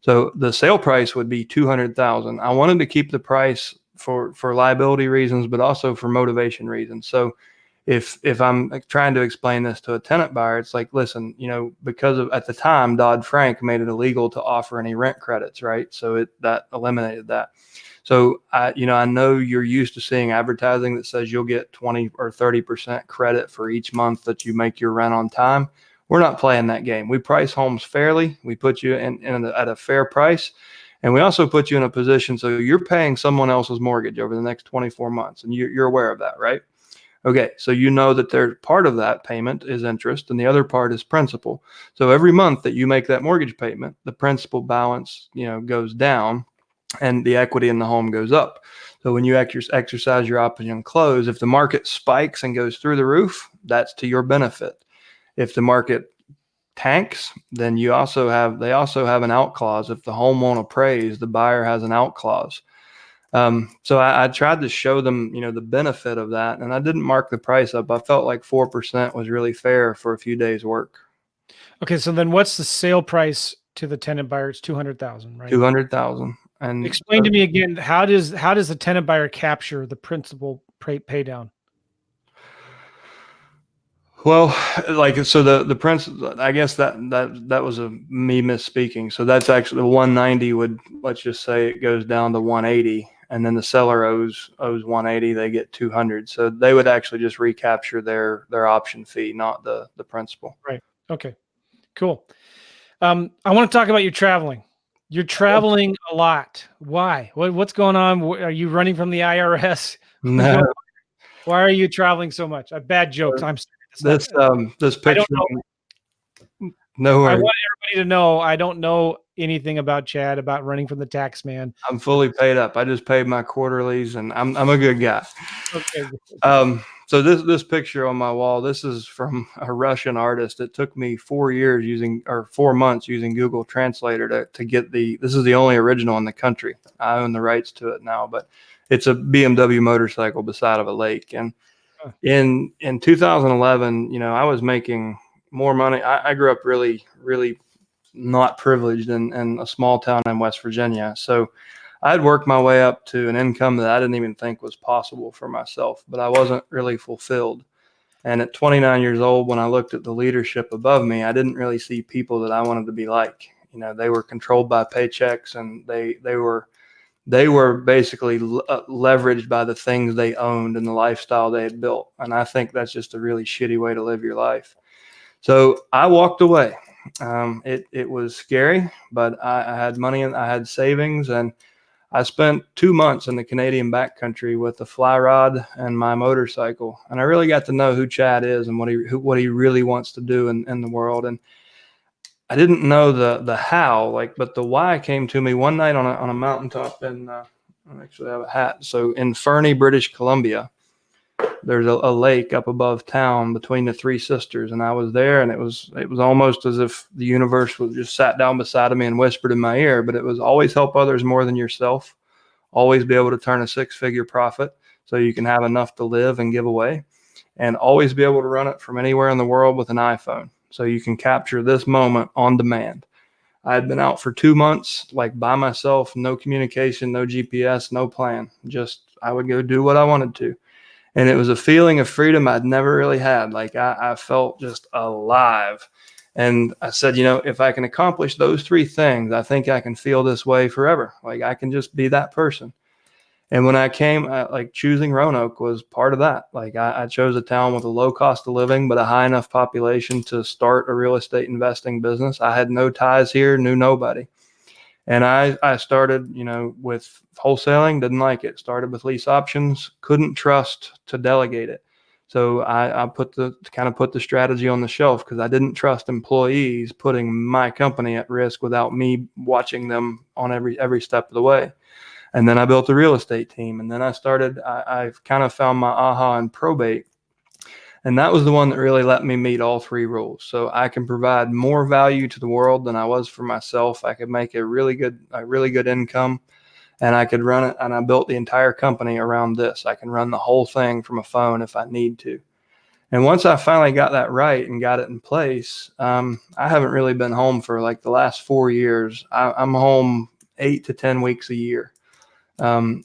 So the sale price would be $200,000. I wanted to keep the price for liability reasons, but also for motivation reasons. So if I'm trying to explain this to a tenant buyer, it's like, listen, because of at the time Dodd-Frank made it illegal to offer any rent credits, right? So that eliminated that. So I know you're used to seeing advertising that says you'll get 20 or 30% credit for each month that you make your rent on time. We're not playing that game. We price homes fairly. We put you at a fair price. And we also put you in a position so you're paying someone else's mortgage over the next 24 months. And you're aware of that, right? Okay, so you know that part of that payment is interest and the other part is principal. So every month that you make that mortgage payment, the principal balance, goes down and the equity in the home goes up. So when you exercise your option and close, if the market spikes and goes through the roof, that's to your benefit. If the market tanks, then they also have an out clause. If the home won't appraise, the buyer has an out clause. So I tried to show them, the benefit of that, and I didn't mark the price up. I felt like 4% was really fair for a few days' work. Okay, so then what's the sale price to the tenant buyer? It's 200,000, right? 200,000. And explain to me again, how does the tenant buyer capture the principal pay down? Well, so the principal, I guess that was me misspeaking. So that's actually the 190 let's just say it goes down to 180. And then the seller owes 180, they get 200. So they would actually just recapture their option fee, not the principal. Right. Okay, cool. I want to talk about your traveling. You're traveling a lot. Why? What's going on? Are you running from the IRS? No. Why are you traveling so much? Bad jokes. I'm sorry. This picture. I don't know. No worries. I want everybody to know I don't know anything about Chad, about running from the tax man. I'm fully paid up. I just paid my quarterlies, and I'm a good guy. Okay. So this picture on my wall, this is from a Russian artist. It took me 4 months using Google Translator to get this is the only original in the country. I own the rights to it now, but it's a BMW motorcycle beside of a lake. And in 2011, I was making more money. I grew up really, really not privileged in a small town in West Virginia. So I'd worked my way up to an income that I didn't even think was possible for myself, but I wasn't really fulfilled. And at 29 years old, when I looked at the leadership above me, I didn't really see people that I wanted to be like. They were controlled by paychecks, and they were basically leveraged by the things they owned and the lifestyle they had built. And I think that's just a really shitty way to live your life. So I walked away. It was scary, but I had money and I had savings, and I spent 2 months in the Canadian backcountry with a fly rod and my motorcycle. And I really got to know who Chad is and what he really wants to do in the world. And I didn't know the how, but the why came to me one night on a mountaintop in, I actually have a hat. So in Fernie, British Columbia, there's a lake up above town between the Three Sisters. And I was there, and it was almost as if the universe was just sat down beside of me and whispered in my ear, but it was always help others more than yourself. Always be able to turn a 6-figure profit so you can have enough to live and give away, and always be able to run it from anywhere in the world with an iPhone so you can capture this moment on demand. I had been out for 2 months, by myself, no communication, no GPS, no plan. Just I would go do what I wanted to. And it was a feeling of freedom I'd never really had. I felt just alive. And I said, if I can accomplish those 3 things, I think I can feel this way forever. I can just be that person. And when I came, choosing Roanoke was part of that. I chose a town with a low cost of living, but a high enough population to start a real estate investing business. I had no ties here, knew nobody. And I started, with wholesaling, didn't like it. Started with lease options, couldn't trust to delegate it. So I put the strategy on the shelf because I didn't trust employees putting my company at risk without me watching them on every step of the way. And then I built a real estate team. And then I've kind of found my aha in probate. And that was the one that really let me meet all three rules. So I can provide more value to the world than I was for myself. I could make a really good income, and I could run it. And I built the entire company around this. I can run the whole thing from a phone if I need to. And once I finally got that right and got it in place, I haven't really been home for like the last 4 years. I'm home 8 to 10 weeks a year.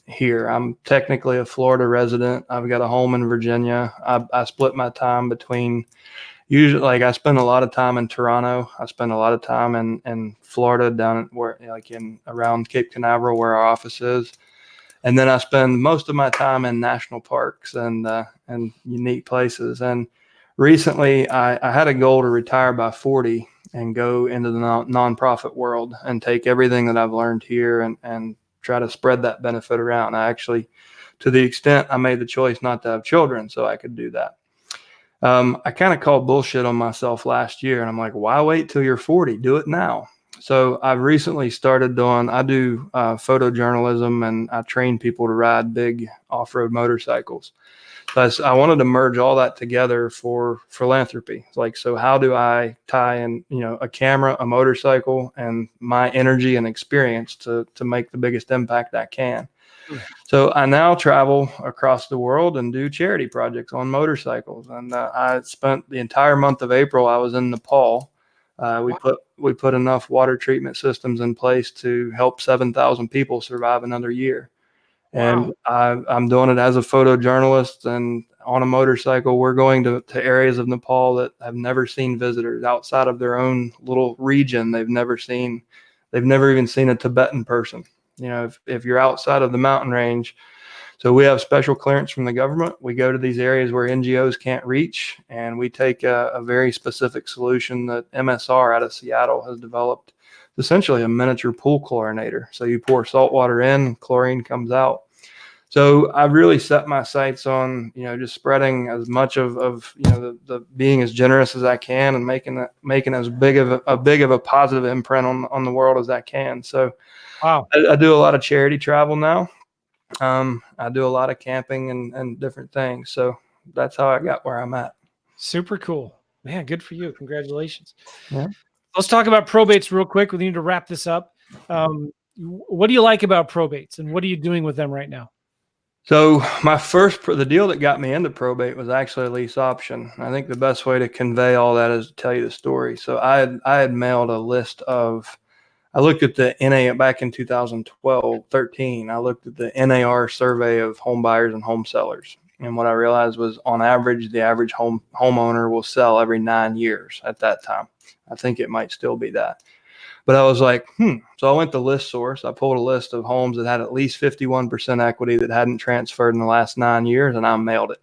Here, I'm technically a Florida resident. I've got a home in Virginia. I split my time between usually, like, I spend a lot of time in Toronto. I spend a lot of time in Florida, down where, like, in around Cape Canaveral, where our office is. And then I spend most of my time in national parks and unique places. And recently, I had a goal to retire by 40 and go into the nonprofit world and take everything that I've learned here and try to spread that benefit around. I actually, to the extent I made the choice not to have children so I could do that. I kind of called bullshit on myself last year, and I'm like, why wait till you're 40? Do it now. So I've recently started I do photojournalism, and I train people to ride big off-road motorcycles. So I wanted to merge all that together for philanthropy. Like, so how do I tie in, a camera, a motorcycle, and my energy and experience to make the biggest impact I can? So I now travel across the world and do charity projects on motorcycles. And I spent the entire month of April, I was in Nepal. We put enough water treatment systems in place to help 7,000 people survive another year. And I'm doing it as a photojournalist and on a motorcycle. We're going to areas of Nepal that have never seen visitors outside of their own little region. They've never even seen a Tibetan person. If you're outside of the mountain range. So we have special clearance from the government. We go to these areas where NGOs can't reach, and we take a very specific solution that MSR out of Seattle has developed, essentially a miniature pool chlorinator. So you pour salt water in, chlorine comes out. So I've really set my sights on, just spreading as much of the being as generous as I can and making as big of a positive imprint on the world as I can. So Wow. I do a lot of charity travel now. I do a lot of camping and different things. So that's how I got where I'm at. Super cool, man. Good for you. Congratulations. Yeah. Let's talk about probates real quick. We need to wrap this up. What do you like about probates, and what are you doing with them right now? So the deal that got me into probate was actually a lease option. I think the best way to convey all that is to tell you the story. So I had mailed a list of, I looked at the NA back in 2012, 13. I looked at the NAR survey of home buyers and home sellers. And what I realized was, on average, the average homeowner will sell every 9 years at that time. I think it might still be that. But I was like, So I went to List Source. I pulled a list of homes that had at least 51% equity that hadn't transferred in the last 9 years, and I mailed it.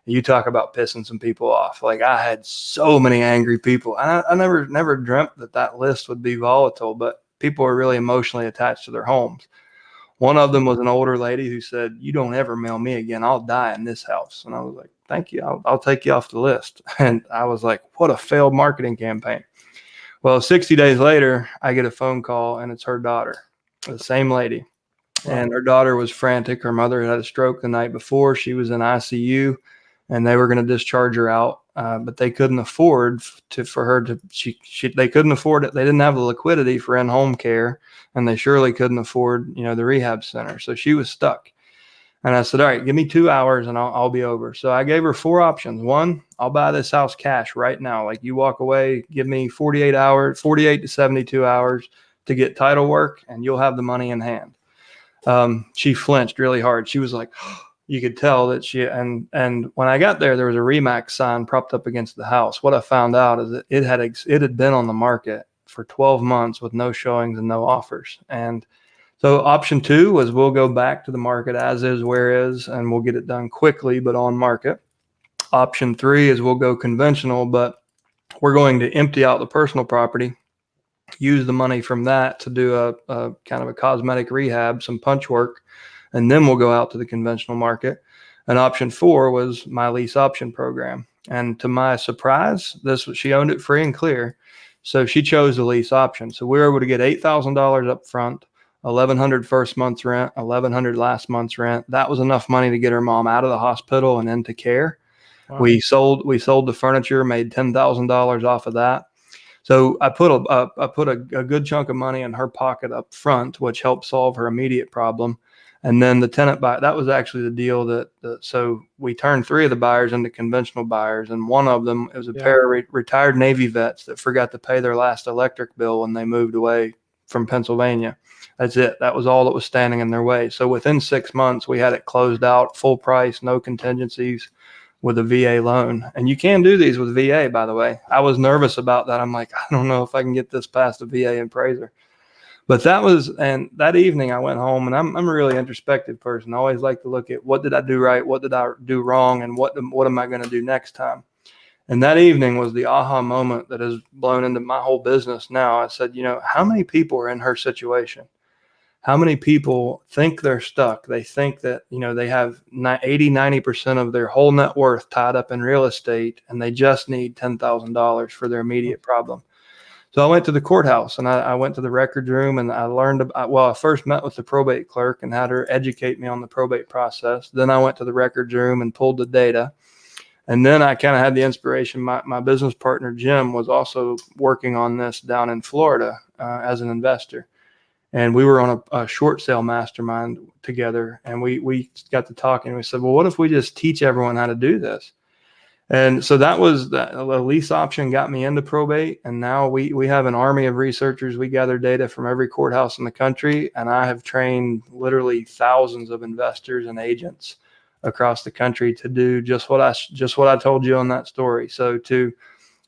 You talk about pissing some people off. Like, I had so many angry people. And I never dreamt that list would be volatile, but people are really emotionally attached to their homes. One of them was an older lady who said, "You don't ever mail me again. I'll die in this house." And I was like, "Thank you. I'll take you off the list." And I was like, what a failed marketing campaign. Well, 60 days later, I get a phone call, and it's her daughter, the same lady. Wow. And her daughter was frantic. Her mother had a stroke the night before. She was in ICU, and they were going to discharge her out. But they couldn't afford they couldn't afford it. They didn't have the liquidity for in-home care, and they surely couldn't afford, the rehab center. So she was stuck. And I said, all right, give me 2 hours and I'll be over. So I gave her 4 options. One, I'll buy this house cash right now. Like, you walk away, give me 48 to 72 hours to get title work, and you'll have the money in hand. She flinched really hard. She was like, you could tell that and when I got there was a RE/MAX sign propped up against the house. What I found out is that it had been on the market for 12 months with no showings and no offers. And so option 2 was, we'll go back to the market as is, where is, and we'll get it done quickly, but on market. Option 3 is, we'll go conventional, but we're going to empty out the personal property, use the money from that to do a kind of a cosmetic rehab, some punch work, and then we'll go out to the conventional market. And option 4 was my lease option program. And to my surprise, she owned it free and clear. So she chose the lease option. So we were able to get $8,000 up front, $1,100 first month's rent, $1,100 last month's rent. That was enough money to get her mom out of the hospital and into care. Wow. We sold the furniture, made $10,000 off of that. So I put a good chunk of money in her pocket up front, which helped solve her immediate problem. And then the tenant buy, that was actually the deal so we turned 3 of the buyers into conventional buyers. And one of them, it was a pair of retired Navy vets that forgot to pay their last electric bill when they moved away from Pennsylvania. That's it. That was all that was standing in their way. So within 6 months, we had it closed out, full price, no contingencies, with a VA loan. And you can do these with VA, by the way. I was nervous about that. I'm like, I don't know if I can get this past the VA appraiser. But that evening I went home, and I'm a really introspective person. I always like to look at what did I do right, what did I do wrong, and what am I going to do next time? And that evening was the aha moment that has blown into my whole business now. I said, how many people are in her situation? How many people think they're stuck? They think that, they have 80-90% of their whole net worth tied up in real estate, and they just need $10,000 for their immediate problem. So I went to the courthouse, and I went to the records room, and I learned I first met with the probate clerk and had her educate me on the probate process. Then I went to the records room and pulled the data. And then I kind of had the inspiration. My business partner, Jim, was also working on this down in Florida as an investor. And we were on a short sale mastermind together, and we got to talking. We said, well, what if we just teach everyone how to do this? And so that was the lease option got me into probate. And now we have an army of researchers. We gather data from every courthouse in the country. And I have trained literally thousands of investors and agents across the country to do just what I told you on that story. So to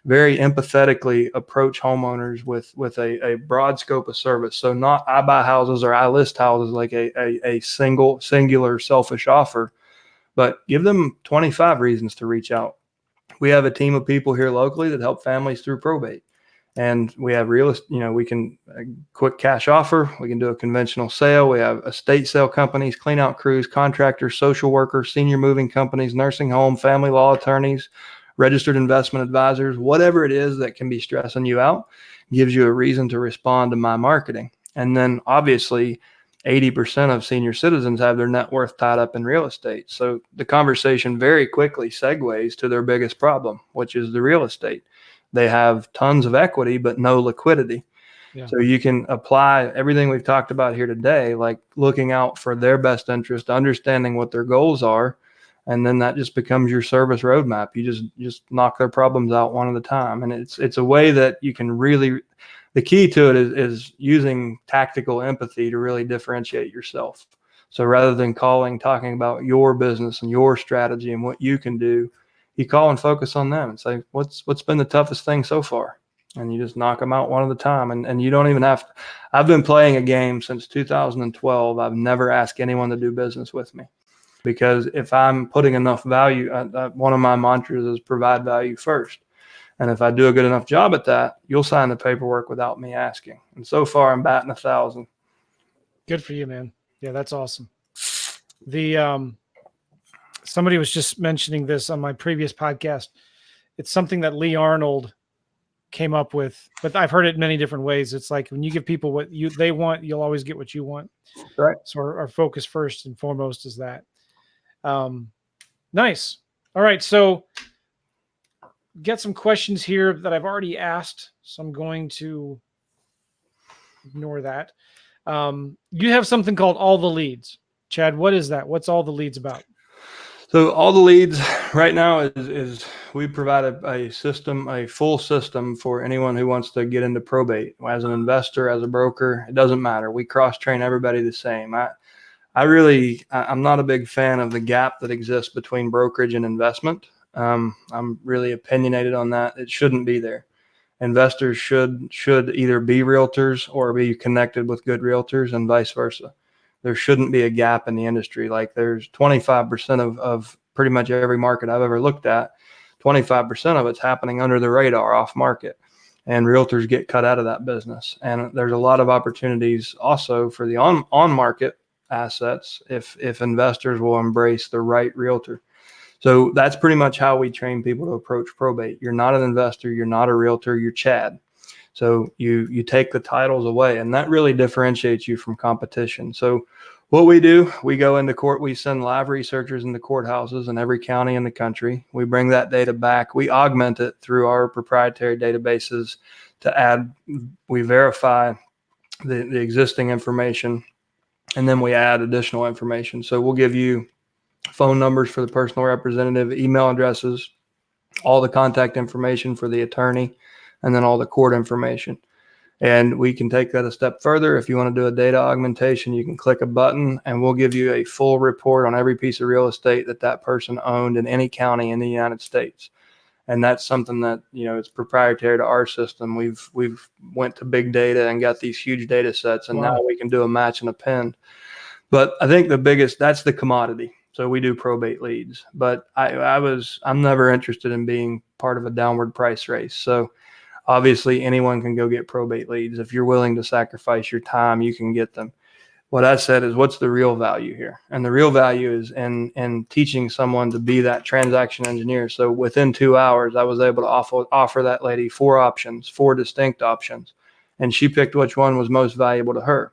very empathetically approach homeowners with a broad scope of service. So not I buy houses or I list houses like a singular selfish offer, but give them 25 reasons to reach out. We have a team of people here locally that help families through probate. And we have we can quick cash offer. We can do a conventional sale. We have estate sale companies, clean out crews, contractors, social workers, senior moving companies, nursing home, family law attorneys, registered investment advisors, whatever it is that can be stressing you out, gives you a reason to respond to my marketing. And then obviously 80% of senior citizens have their net worth tied up in real estate. So the conversation very quickly segues to their biggest problem, which is the real estate. They have tons of equity, but no liquidity. Yeah. So you can apply everything we've talked about here today, like looking out for their best interest, understanding what their goals are, and then that just becomes your service roadmap. You just knock their problems out one at a time. And it's a way that you can really, the key to it is using tactical empathy to really differentiate yourself. So rather than talking about your business and your strategy and what you can do, you call and focus on them and say, what's been the toughest thing so far? And you just knock them out one at a time. And you don't even have to. I've been playing a game since 2012. I've never asked anyone to do business with me, because if I'm putting enough value, one of my mantras is provide value first. And if I do a good enough job at that, you'll sign the paperwork without me asking. And so far, I'm batting 1,000. Good for you, man. Yeah, that's awesome. Somebody was just mentioning this on my previous podcast. It's something that Lee Arnold came up with, but I've heard it many different ways. It's like when you give people what they want, you'll always get what you want. Right. So our focus first and foremost is that. Nice. All right. So get some questions here that I've already asked. So I'm going to ignore that. You have something called All the Leads. Chad, what is that? What's All the Leads about? So All the Leads right now is we provide a system, a full system for anyone who wants to get into probate. As an investor, as a broker, it doesn't matter. We cross-train everybody the same. I'm not a big fan of the gap that exists between brokerage and investment. I'm really opinionated on that. It shouldn't be there. Investors should either be realtors or be connected with good realtors, and vice versa. There shouldn't be a gap in the industry. Like there's 25% of pretty much every market I've ever looked at, 25% of it's happening under the radar, off market, and realtors get cut out of that business. And there's a lot of opportunities also for the on market assets if investors will embrace the right realtor. So that's pretty much how we train people to approach probate. You're not an investor, you're not a realtor, you're Chad. So you take the titles away, and that really differentiates you from competition. So what we do, we go into court, we send live researchers into courthouses in every county in the country. We bring that data back. We augment it through our proprietary databases to add, we verify the existing information, and then we add additional information. So we'll give you phone numbers for the personal representative, email addresses, all the contact information for the attorney, and then all the court information. And we can take that a step further. If you want to do a data augmentation, you can click a button and we'll give you a full report on every piece of real estate that person owned in any county in the United States. And that's something that, it's proprietary to our system. We've went to big data and got these huge data sets, and now we can do a match and append. But I think that's the commodity. So we do probate leads, but I'm never interested in being part of a downward price race. So obviously anyone can go get probate leads. If you're willing to sacrifice your time, you can get them. What I said is, what's the real value here? And the real value is in teaching someone to be that transaction engineer. So within 2 hours, I was able to offer that lady 4 distinct options. And she picked which one was most valuable to her.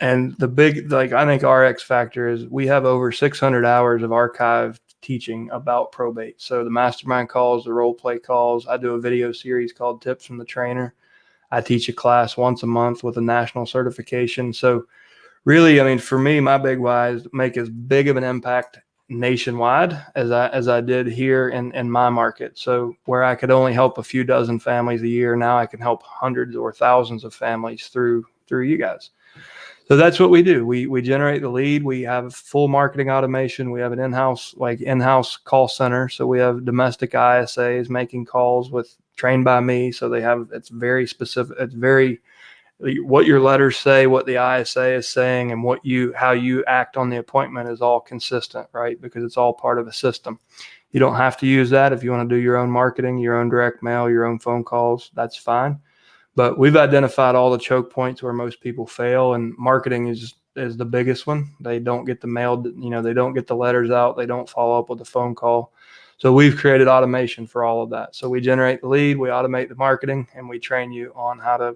And the big, I think our X factor is we have over 600 hours of archived teaching about probate. So the mastermind calls, the role play calls, I do a video series called Tips from the Trainer. I teach a class once a month with a national certification. So really, for me, my big why is to make as big of an impact nationwide as I did here in my market. So where I could only help a few dozen families a year, now I can help hundreds or thousands of families through you guys. So that's what we do. We generate the lead. We have full marketing automation. We have an in-house call center. So we have domestic ISAs making calls trained by me. So it's very specific. It's very what your letters say, what the ISA is saying, and how you act on the appointment is all consistent, right? Because it's all part of a system. You don't have to use that if you want to do your own marketing, your own direct mail, your own phone calls. That's fine. But we've identified all the choke points where most people fail, and marketing is the biggest one. They don't get the mail, they don't get the letters out. They don't follow up with a phone call. So we've created automation for all of that. So we generate the lead, we automate the marketing, and we train you on how to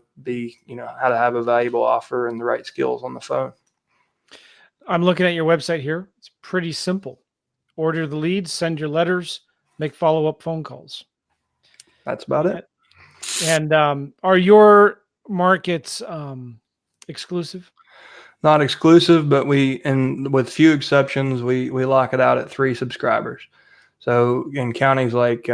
have a valuable offer and the right skills on the phone. I'm looking at your website here. It's pretty simple. Order the leads, send your letters, make follow-up phone calls. That's about it. And are your markets exclusive? Not exclusive, but with few exceptions, we lock it out at 3 subscribers. So in counties like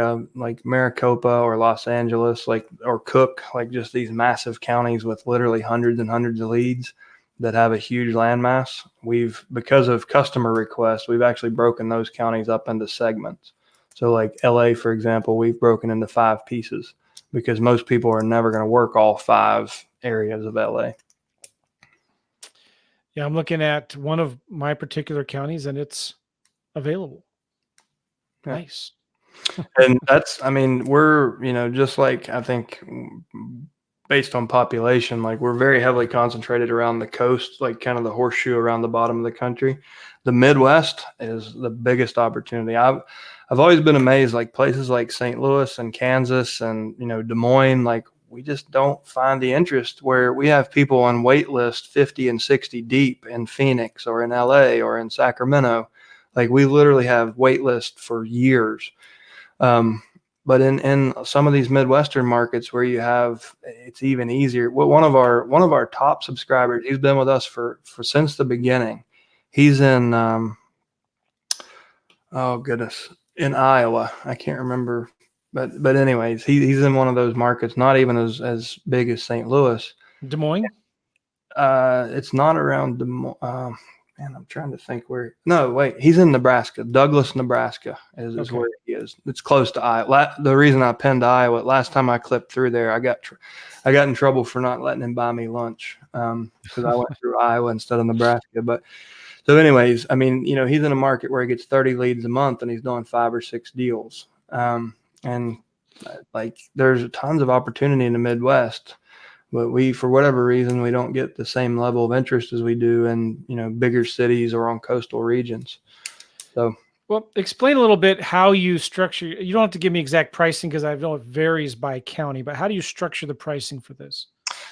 Maricopa or Los Angeles, or Cook, just these massive counties with literally hundreds and hundreds of leads that have a huge landmass, because of customer requests, we've actually broken those counties up into segments. So like LA, for example, we've broken into 5 pieces, because most people are never going to work all 5 areas of LA. Yeah, I'm looking at one of my particular counties and it's available. Yeah. Nice. And we're, just like, I think based on population, we're very heavily concentrated around the coast, kind of the horseshoe around the bottom of the country. The Midwest is the biggest opportunity. I've always been amazed, places like St. Louis and Kansas and, Des Moines, we just don't find the interest, where we have people on wait list 50 and 60 deep in Phoenix or in LA or in Sacramento. We literally have wait lists for years. But in some of these Midwestern markets where it's even easier. One of our top subscribers, he's been with us for since the beginning. He's in, in Iowa. I can't remember, but anyways, he's in one of those markets, not even as big as St. Louis. Des Moines? It's not around Des Moines. I'm trying to think where. No, wait, he's in Nebraska. Douglas, Nebraska is where he is. It's close to Iowa. The reason I pinned Iowa, last time I clipped through there, I got in trouble for not letting him buy me lunch because I went through Iowa instead of Nebraska. But so anyways, he's in a market where he gets 30 leads a month and he's doing 5 or 6 deals. And there's tons of opportunity in the Midwest. But we, for whatever reason, we don't get the same level of interest as we do in, bigger cities or on coastal regions. So, well, explain a little bit how you structure. You don't have to give me exact pricing because I know it varies by county, but how do you structure the pricing for this?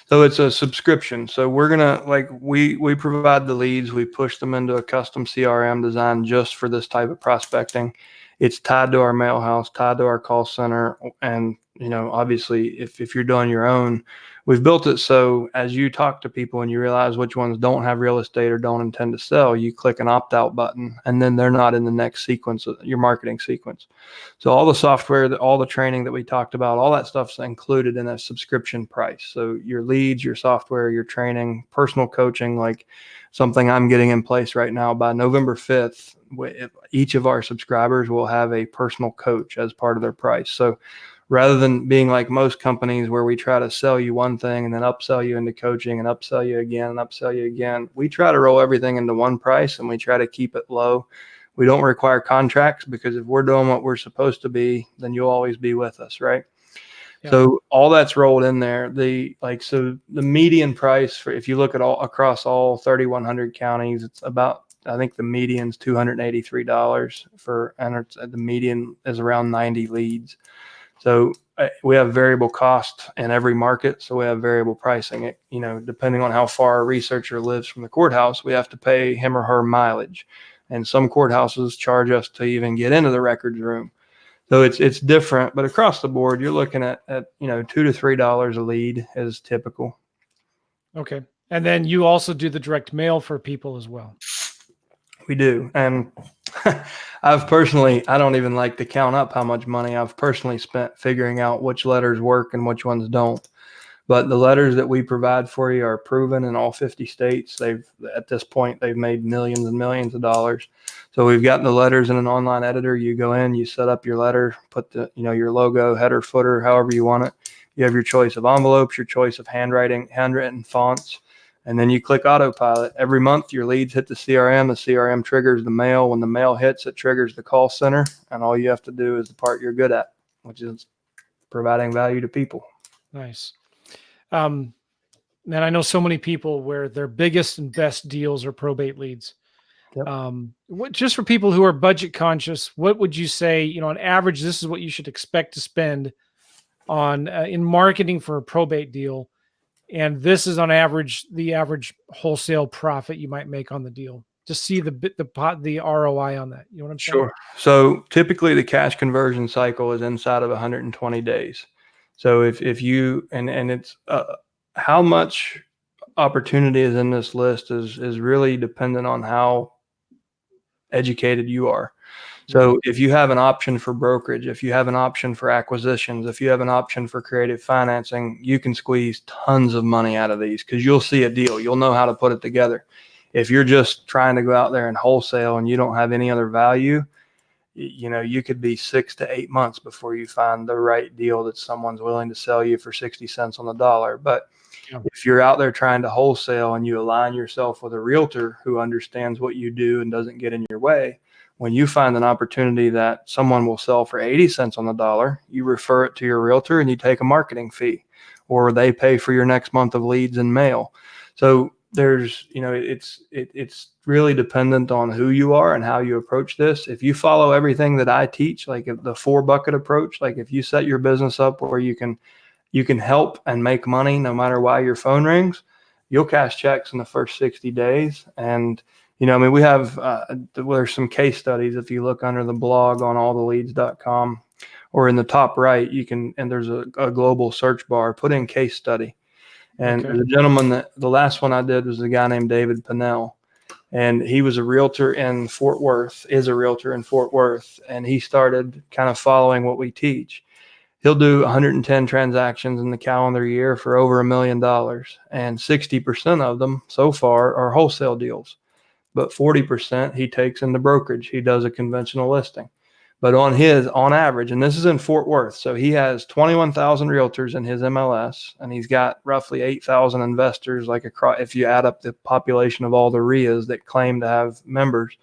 So it's a subscription. So we're gonna we provide the leads, we push them into a custom CRM designed just for this type of prospecting. It's tied to our mail house, tied to our call center, and obviously if you're doing your own, we've built it so as you talk to people and you realize which ones don't have real estate or don't intend to sell, you click an opt-out button, and then they're not in the next sequence of your marketing sequence. So all the software, all the training that we talked about, all that stuff's included in a subscription price. So your leads, your software, your training, personal coaching, like something I'm getting in place right now. By November 5th, each of our subscribers will have a personal coach as part of their price. So rather than being like most companies where we try to sell you one thing and then upsell you into coaching and upsell you again and upsell you again, we try to roll everything into one price and we try to keep it low. We don't require contracts because if we're doing what we're supposed to be, then you'll always be with us, right? Yeah. So all that's rolled in there. So the median price for, if you look at all across all 3,100 counties, it's about, I think the median's $283 and the median is around 90 leads. So we have variable cost in every market. So we have variable pricing. Depending on how far a researcher lives from the courthouse, we have to pay him or her mileage. And some courthouses charge us to even get into the records room. So it's different, but across the board, you're looking at $2 to $3 a lead is typical. Okay. And then you also do the direct mail for people as well. We do. And I don't even like to count up how much money I've personally spent figuring out which letters work and which ones don't. But the letters that we provide for you are proven in all 50 states. At this point, they've made millions and millions of dollars. So we've gotten the letters in an online editor. You go in, you set up your letter, put your logo, header, footer, however you want it. You have your choice of envelopes, your choice of handwritten fonts, and then you click autopilot. Every month, your leads hit the CRM. The CRM triggers the mail. When the mail hits, it triggers the call center. And all you have to do is the part you're good at, which is providing value to people. Nice. And I know so many people where their biggest and best deals are probate leads. Yep. Just for people who are budget conscious, what would you say, on average, this is what you should expect to spend on in marketing for a probate deal. And this is on average, the average wholesale profit you might make on the deal. Just see the ROI on that. You know what I'm saying? Sure. So typically the cash conversion cycle is inside of 120 days. So if you, and it's how much opportunity is in this list is really dependent on how educated you are. So if you have an option for brokerage, if you have an option for acquisitions, if you have an option for creative financing, you can squeeze tons of money out of these because you'll see a deal. You'll know how to put it together. If you're just trying to go out there and wholesale and you don't have any other value, you could be 6 to 8 months before you find the right deal that someone's willing to sell you for 60 cents on the dollar. But if you're out there trying to wholesale and you align yourself with a realtor who understands what you do and doesn't get in your way, when you find an opportunity that someone will sell for 80 cents on the dollar, you refer it to your realtor and you take a marketing fee, or they pay for your next month of leads and mail. So there's, it's really dependent on who you are and how you approach this. If you follow everything that I teach, like the 4-bucket approach, like if you set your business up where you can help and make money no matter why your phone rings, you'll cash checks in the first 60 days. And we have, there's some case studies. If you look under the blog on alltheleads.com or in the top right, and there's a global search bar, put in case study. And the gentleman the last one I did was a guy named David Pinnell. And he was a realtor in Fort Worth, and he started kind of following what we teach. He'll do 110 transactions in the calendar year for over $1 million. And 60% of them so far are wholesale deals. But 40% he takes into brokerage. He does a conventional listing. But on average, and this is in Fort Worth, so he has 21,000 realtors in his MLS, and he's got roughly 8,000 investors, if you add up the population of all the REIAs that claim to have members,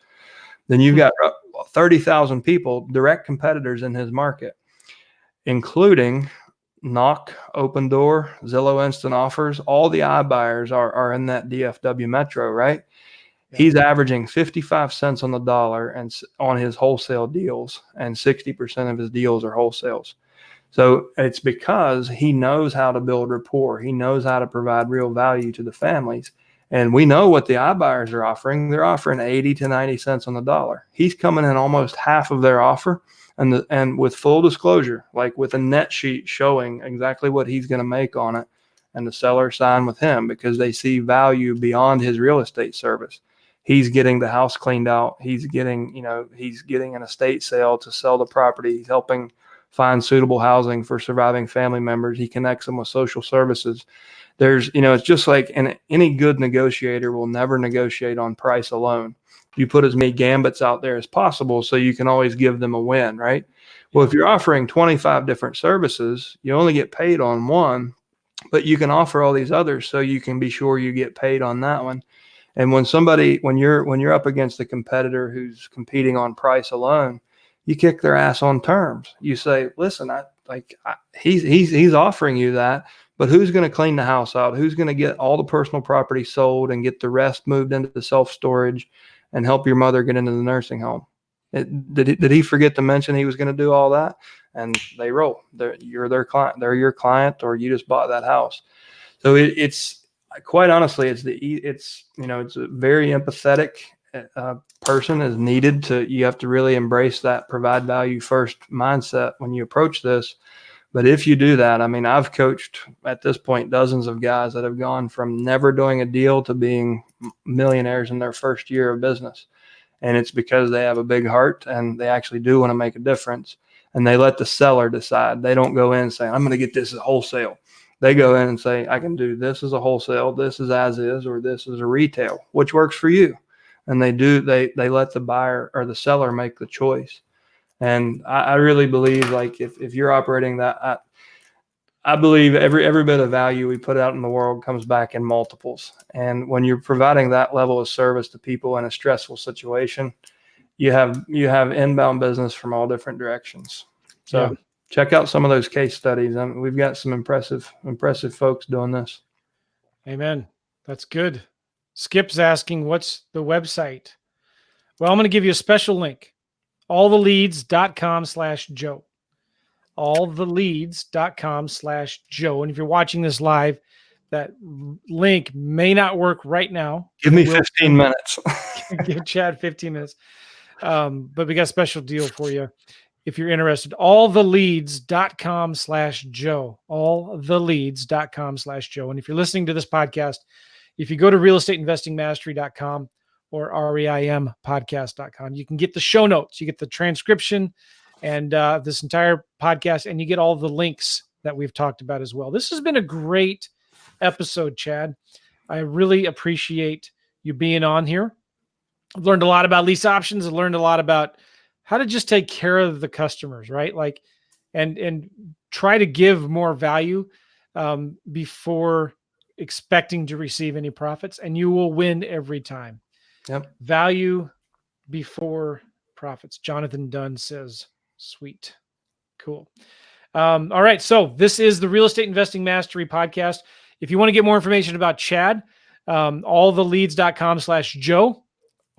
then you've got 30,000 people, direct competitors in his market, including Knock, Open Door, Zillow Instant Offers, all the iBuyers are in that DFW metro, right? Yeah. He's averaging 55 cents on the dollar and on his wholesale deals, and 60% of his deals are wholesales. So it's because he knows how to build rapport. He knows how to provide real value to the families. And we know what the iBuyers are offering. They're offering 80 to 90 cents on the dollar. He's coming in almost half of their offer. And with full disclosure, like with a net sheet showing exactly what he's going to make on it, and the seller signed with him because they see value beyond his real estate service. He's getting the house cleaned out. He's getting an estate sale to sell the property. He's helping find suitable housing for surviving family members. He connects them with social services. It's just like any good negotiator will never negotiate on price alone. You put as many gambits out there as possible so you can always give them a win, right? Well, if you're offering 25 different services, you only get paid on one, but you can offer all these others so you can be sure you get paid on that one. And when you're up against a competitor who's competing on price alone, you kick their ass on terms. You say, listen, he's offering you that, but who's going to clean the house out? Who's going to get all the personal property sold and get the rest moved into the self-storage and help your mother get into the nursing home? Did he forget to mention he was going to do all that? And they roll. You're their client. They're your client, or you just bought that house. So it's quite honestly, it's a very empathetic person is needed you have to really embrace that provide value first mindset when you approach this. But if you do that, I mean, I've coached at this point dozens of guys that have gone from never doing a deal to being millionaires in their first year of business. And it's because they have a big heart and they actually do want to make a difference. And they let the seller decide. They don't go in saying, I'm going to get this as wholesale. They go in and say, I can do this as a wholesale, this is as is, or this is a retail, which works for you. And they let the buyer or the seller make the choice. And I really believe, like, if you're operating that, I believe every bit of value we put out in the world comes back in multiples. And when you're providing that level of service to people in a stressful situation, you have inbound business from all different directions. So check out some of those case studies. We've got some impressive folks doing this. Amen. That's good. Skip's asking, what's the website? Well, I'm going to give you a special link. alltheleads.com/Joe. alltheleads.com/Joe. And if you're watching this live, that link may not work right now. Give me 15 minutes. Give Chad 15 minutes. But we got a special deal for you if you're interested. alltheleads.com/Joe. alltheleads.com/Joe. And if you're listening to this podcast, if you go to realestateinvestingmastery.com or reimpodcast.com, you can get the show notes, you get the transcription and this entire podcast, and you get all the links that we've talked about as well. This has been a great episode, Chad. I really appreciate you being on here. I've learned a lot about lease options. I've learned a lot about how to just take care of the customers, right? Like, and try to give more value before expecting to receive any profits, and you will win every time. Yep. Value before profits. Jonathan Dunn says, sweet. Cool. All right. So this is the Real Estate Investing Mastery podcast. If you want to get more information about Chad, alltheleads.com/Joe,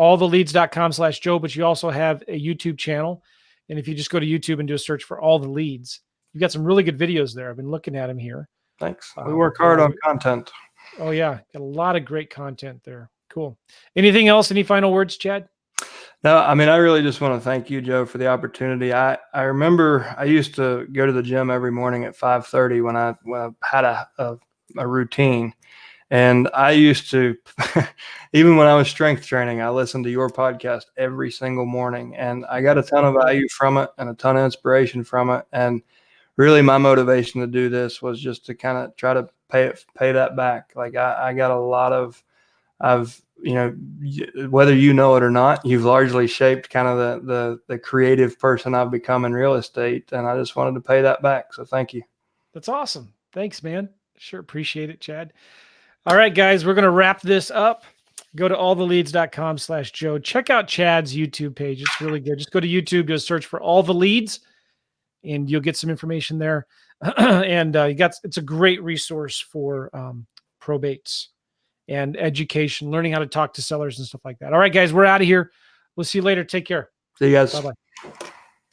alltheleads.com/Joe, but you also have a YouTube channel. And if you just go to YouTube and do a search for All the Leads, you've got some really good videos there. I've been looking at them here. Thanks. We work hard on content. Oh yeah. Got a lot of great content there. Cool. Anything else? Any final words, Chad? No, I mean, I really just want to thank you, Joe, for the opportunity. I remember I used to go to the gym every morning at 5:30 when I had a routine. And I used to, even when I was strength training, I listened to your podcast every single morning, and I got a ton of value from it and a ton of inspiration from it. And really my motivation to do this was just to kind of try to pay that back. Like I got a lot of, whether you know it or not, you've largely shaped kind of the creative person I've become in real estate. And I just wanted to pay that back. So thank you. That's awesome. Thanks, man. Sure appreciate it, Chad. All right, guys, we're going to wrap this up. Go to alltheleads.com/Joe. Check out Chad's YouTube page. It's really good. Just go to YouTube, just search for All the Leads, and you'll get some information there. And it's a great resource for probates and education, learning how to talk to sellers and stuff like that. All right, guys, we're out of here. We'll see you later. Take care. See you guys. Bye-bye.